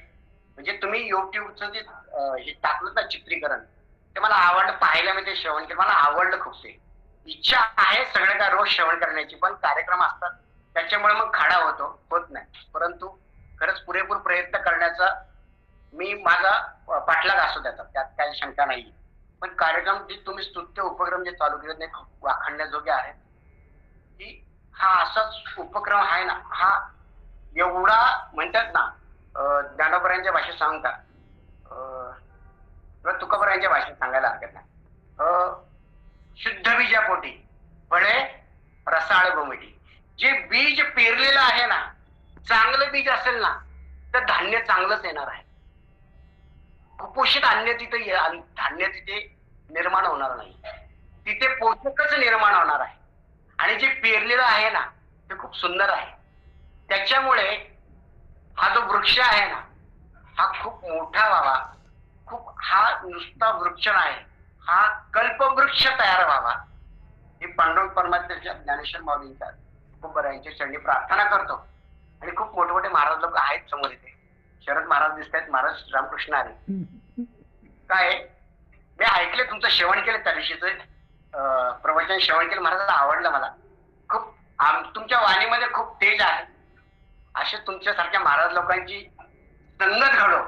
म्हणजे तुम्ही युट्यूबचं जे हे टाकलं ना चित्रीकरण, ते मला आवडलं. पाहायला मी ते श्रवण केलं, मला आवडलं खूप ते. इच्छा आहे सगळं काय रोज श्रवण करण्याची, पण कार्यक्रम असतात त्याच्यामुळे मग खाडा होत नाही. परंतु खरंच पुरेपूर प्रयत्न करण्याचा मी माझा पाठलाग असू देतात, त्यात काही शंका नाही. पण कार्यक्रम जे तुम्ही स्तुत्य उपक्रम जे चालू केले ते खूप वाखाणण्याजोगे आहेत. की हा असाच उपक्रम आहे ना, हा एवढा म्हणतात ना ज्ञानोबरांच्या भाषेत सांगतात किंवा तुकोबरांच्या भाषेत सांगायला हरकत नाही. शुद्ध बीजापोटी फळे रसाळ गोमिटी. जे बीज पेरलेलं आहे ना, चांगलं बीज असेल ना तर धान्य चांगलंच येणार आहे. कुपोषित धान्य तिथे निर्माण होणार नाही. तिथे पोषकच निर्माण होणार आहे. आणि जे पेरलेलं आहे ना ते खूप सुंदर आहे. त्याच्यामुळे हा जो वृक्ष आहे ना हा खूप मोठा व्हावा. खूप हा नुसता वृक्ष नाही, हा कल्पवृक्ष तयार व्हावा ही पांडुरंग परमात्म्याच्या ज्ञानेश्वर माऊलींच्या तुकोबरायांच्या चरणी प्रार्थना करतो. आणि खूप मोठे महाराज लोक आहेत समोर इथे. शरद महाराज दिसत आहेत, महाराज रामकृष्ण हरी. काय मी ऐकले तुमचं श्रवण केलं, त्या दिवशीचं प्रवचन श्रवण केलं, महाराजांना आवडलं. मला खूप तुमच्या वाणीमध्ये खूप तेज आहे. असे तुमच्यासारख्या महाराज लोकांची संगत घडो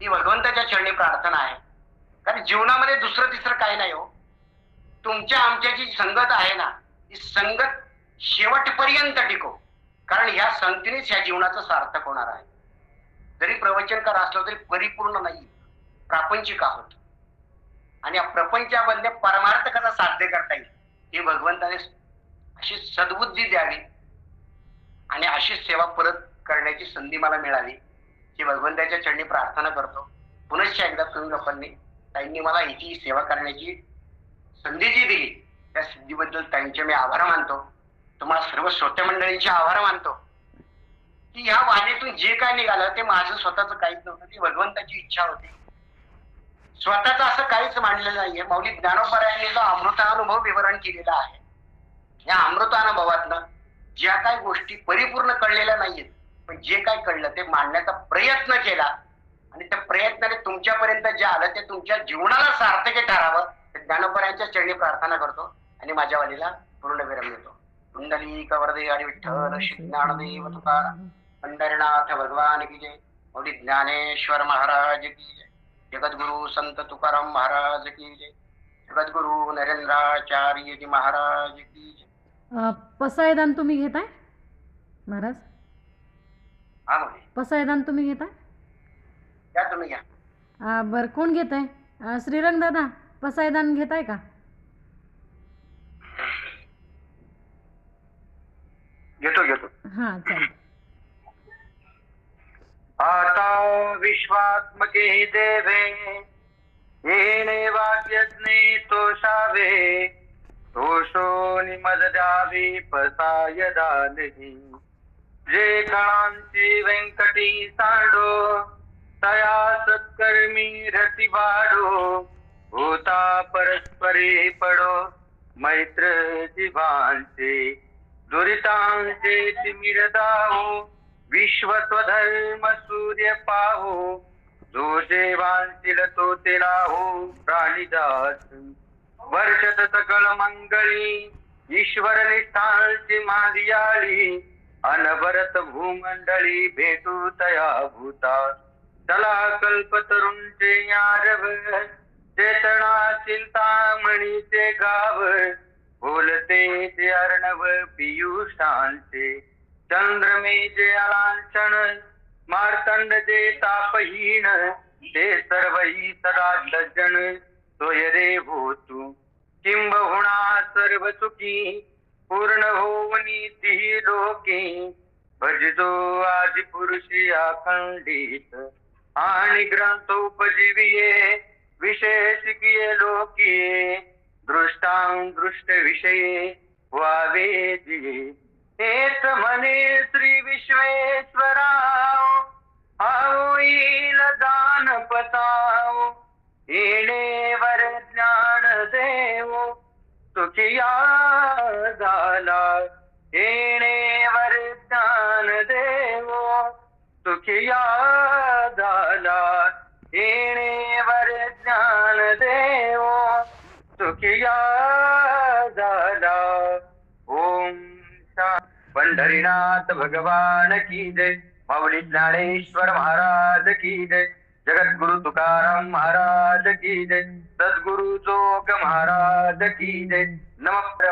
ही भगवंताच्या चरणी प्रार्थना आहे. कारण जीवनामध्ये दुसरं तिसरं काही नाही हो. तुमच्या आमच्याची संगत आहे ना, ही संगत शेवटपर्यंत टिको. कारण ह्या संगतीनेच ह्या जीवनाचं सार्थक होणार आहे. जरी प्रवचनकार असलो तरी परिपूर्ण नाही, प्रापंचिक आहोत. आणि या प्रपंचामध्ये परमार्थ कसा साध्य करता येईल हे भगवंताने अशी सद्बुद्धी द्यावी आणि अशी सेवा परत करण्याची संधी मला मिळाली ही भगवंताच्या चरणी प्रार्थना करतो. पुनश्च एकदा तुम्ही लोकांनी ताईंनी मला हिची सेवा करण्याची संधी जी दिली त्या सिद्धीबद्दल त्यांचे मी आभार मानतो. तुम्हाला सर्व श्रोते मंडळींचे आभार मानतो की ह्या वाणीतून जे काय निघालं ते माझं स्वतःच काहीच नव्हतं, ती भगवंताची इच्छा होती. स्वतःच असं काहीच मांडलेलं नाहीये. माऊली ज्ञानोबरायांनी जो अमृतानुभव विवरण केलेला आहे, या अमृतानुभवातनं ज्या काही गोष्टी परिपूर्ण कळलेल्या नाहीयेत पण जे काय कळलं ते मांडण्याचा प्रयत्न केला. आणि त्या प्रयत्नाने तुमच्यापर्यंत जे आलं ते तुमच्या जीवनाला सार्थक ठरावं ज्ञानोबरायांच्या चरणी प्रार्थना करतो आणि माझ्या वाणीला पूर्ण विराम देतो. कुंडलिक वरदे हरी विठ्ठल श्री ज्ञानदेव तुकाराम पंढरीनाथ भगवान की जय. माऊली ज्ञानेश्वर महाराज की जय. जगद्गुरु संत तुकाराम महाराज की जय. जगद्गुरु नरेंद्राचार्य जी महाराज की जय. पसायदान तुम्ही घेताय महाराज? हा माऊली. पसायदान तुम्ही घेताय? या तुम्ही घ्या. बर कोण घेत आहे? श्रीरंग दादा पसायदान घेताय का? घेतो. हा चालेल. आता विश्वात्मके देवे येणे वाक्यज्ञे तोषावे तोषो निमद द्यावी पसायदानही. जे कणांची व्यंकटी सांडो तया सत्कर्मी रती वाढो. होता परस्परे पडो मैत्र जीवांचे दुरितांचे तिमिर दाहो. विश्व स्वधर्म सूर्य पाहो जो देवांतील तो तेला हो प्राणीदास. वर्षत सकळ मंगळी ईश्वर निष्ठांची मांदियाळी अनवरत भूमंडळी भेटू तया भूता चला कल्पतरुंचे यारव चेतना चिंतामणीचे गाव बोलते ते अर्णव पियुषांचे चंद्रमेचे अलांछन मार्तंड जे तापहीन ते सर्वही सदा सज्जन सोय रे होतू किंबहुना सर्व सुखी पूर्ण होवनी ती लोके भजतो आदि पुरुषी अखंडित आणि ग्रंथोपजीविये विशेषिकीये लोकिये दृष्टां दृष्ट विषये व्हावे जिये हेच म्हणे श्री विश्वेश्वराव आओ येईल दानपताव येणेवर ज्ञान देव सुखिया झाला येणेवर ज्ञान देव सुखिया झाला येणेवर ज्ञान देव सुखिया झाला ओम पंढरीनाथ भगवान की जय माऊली ज्ञानेश्वर महाराज की जय जगद्गुरु तुकाराम महाराज की जय सद्गुरु जोग महाराज की जय नमः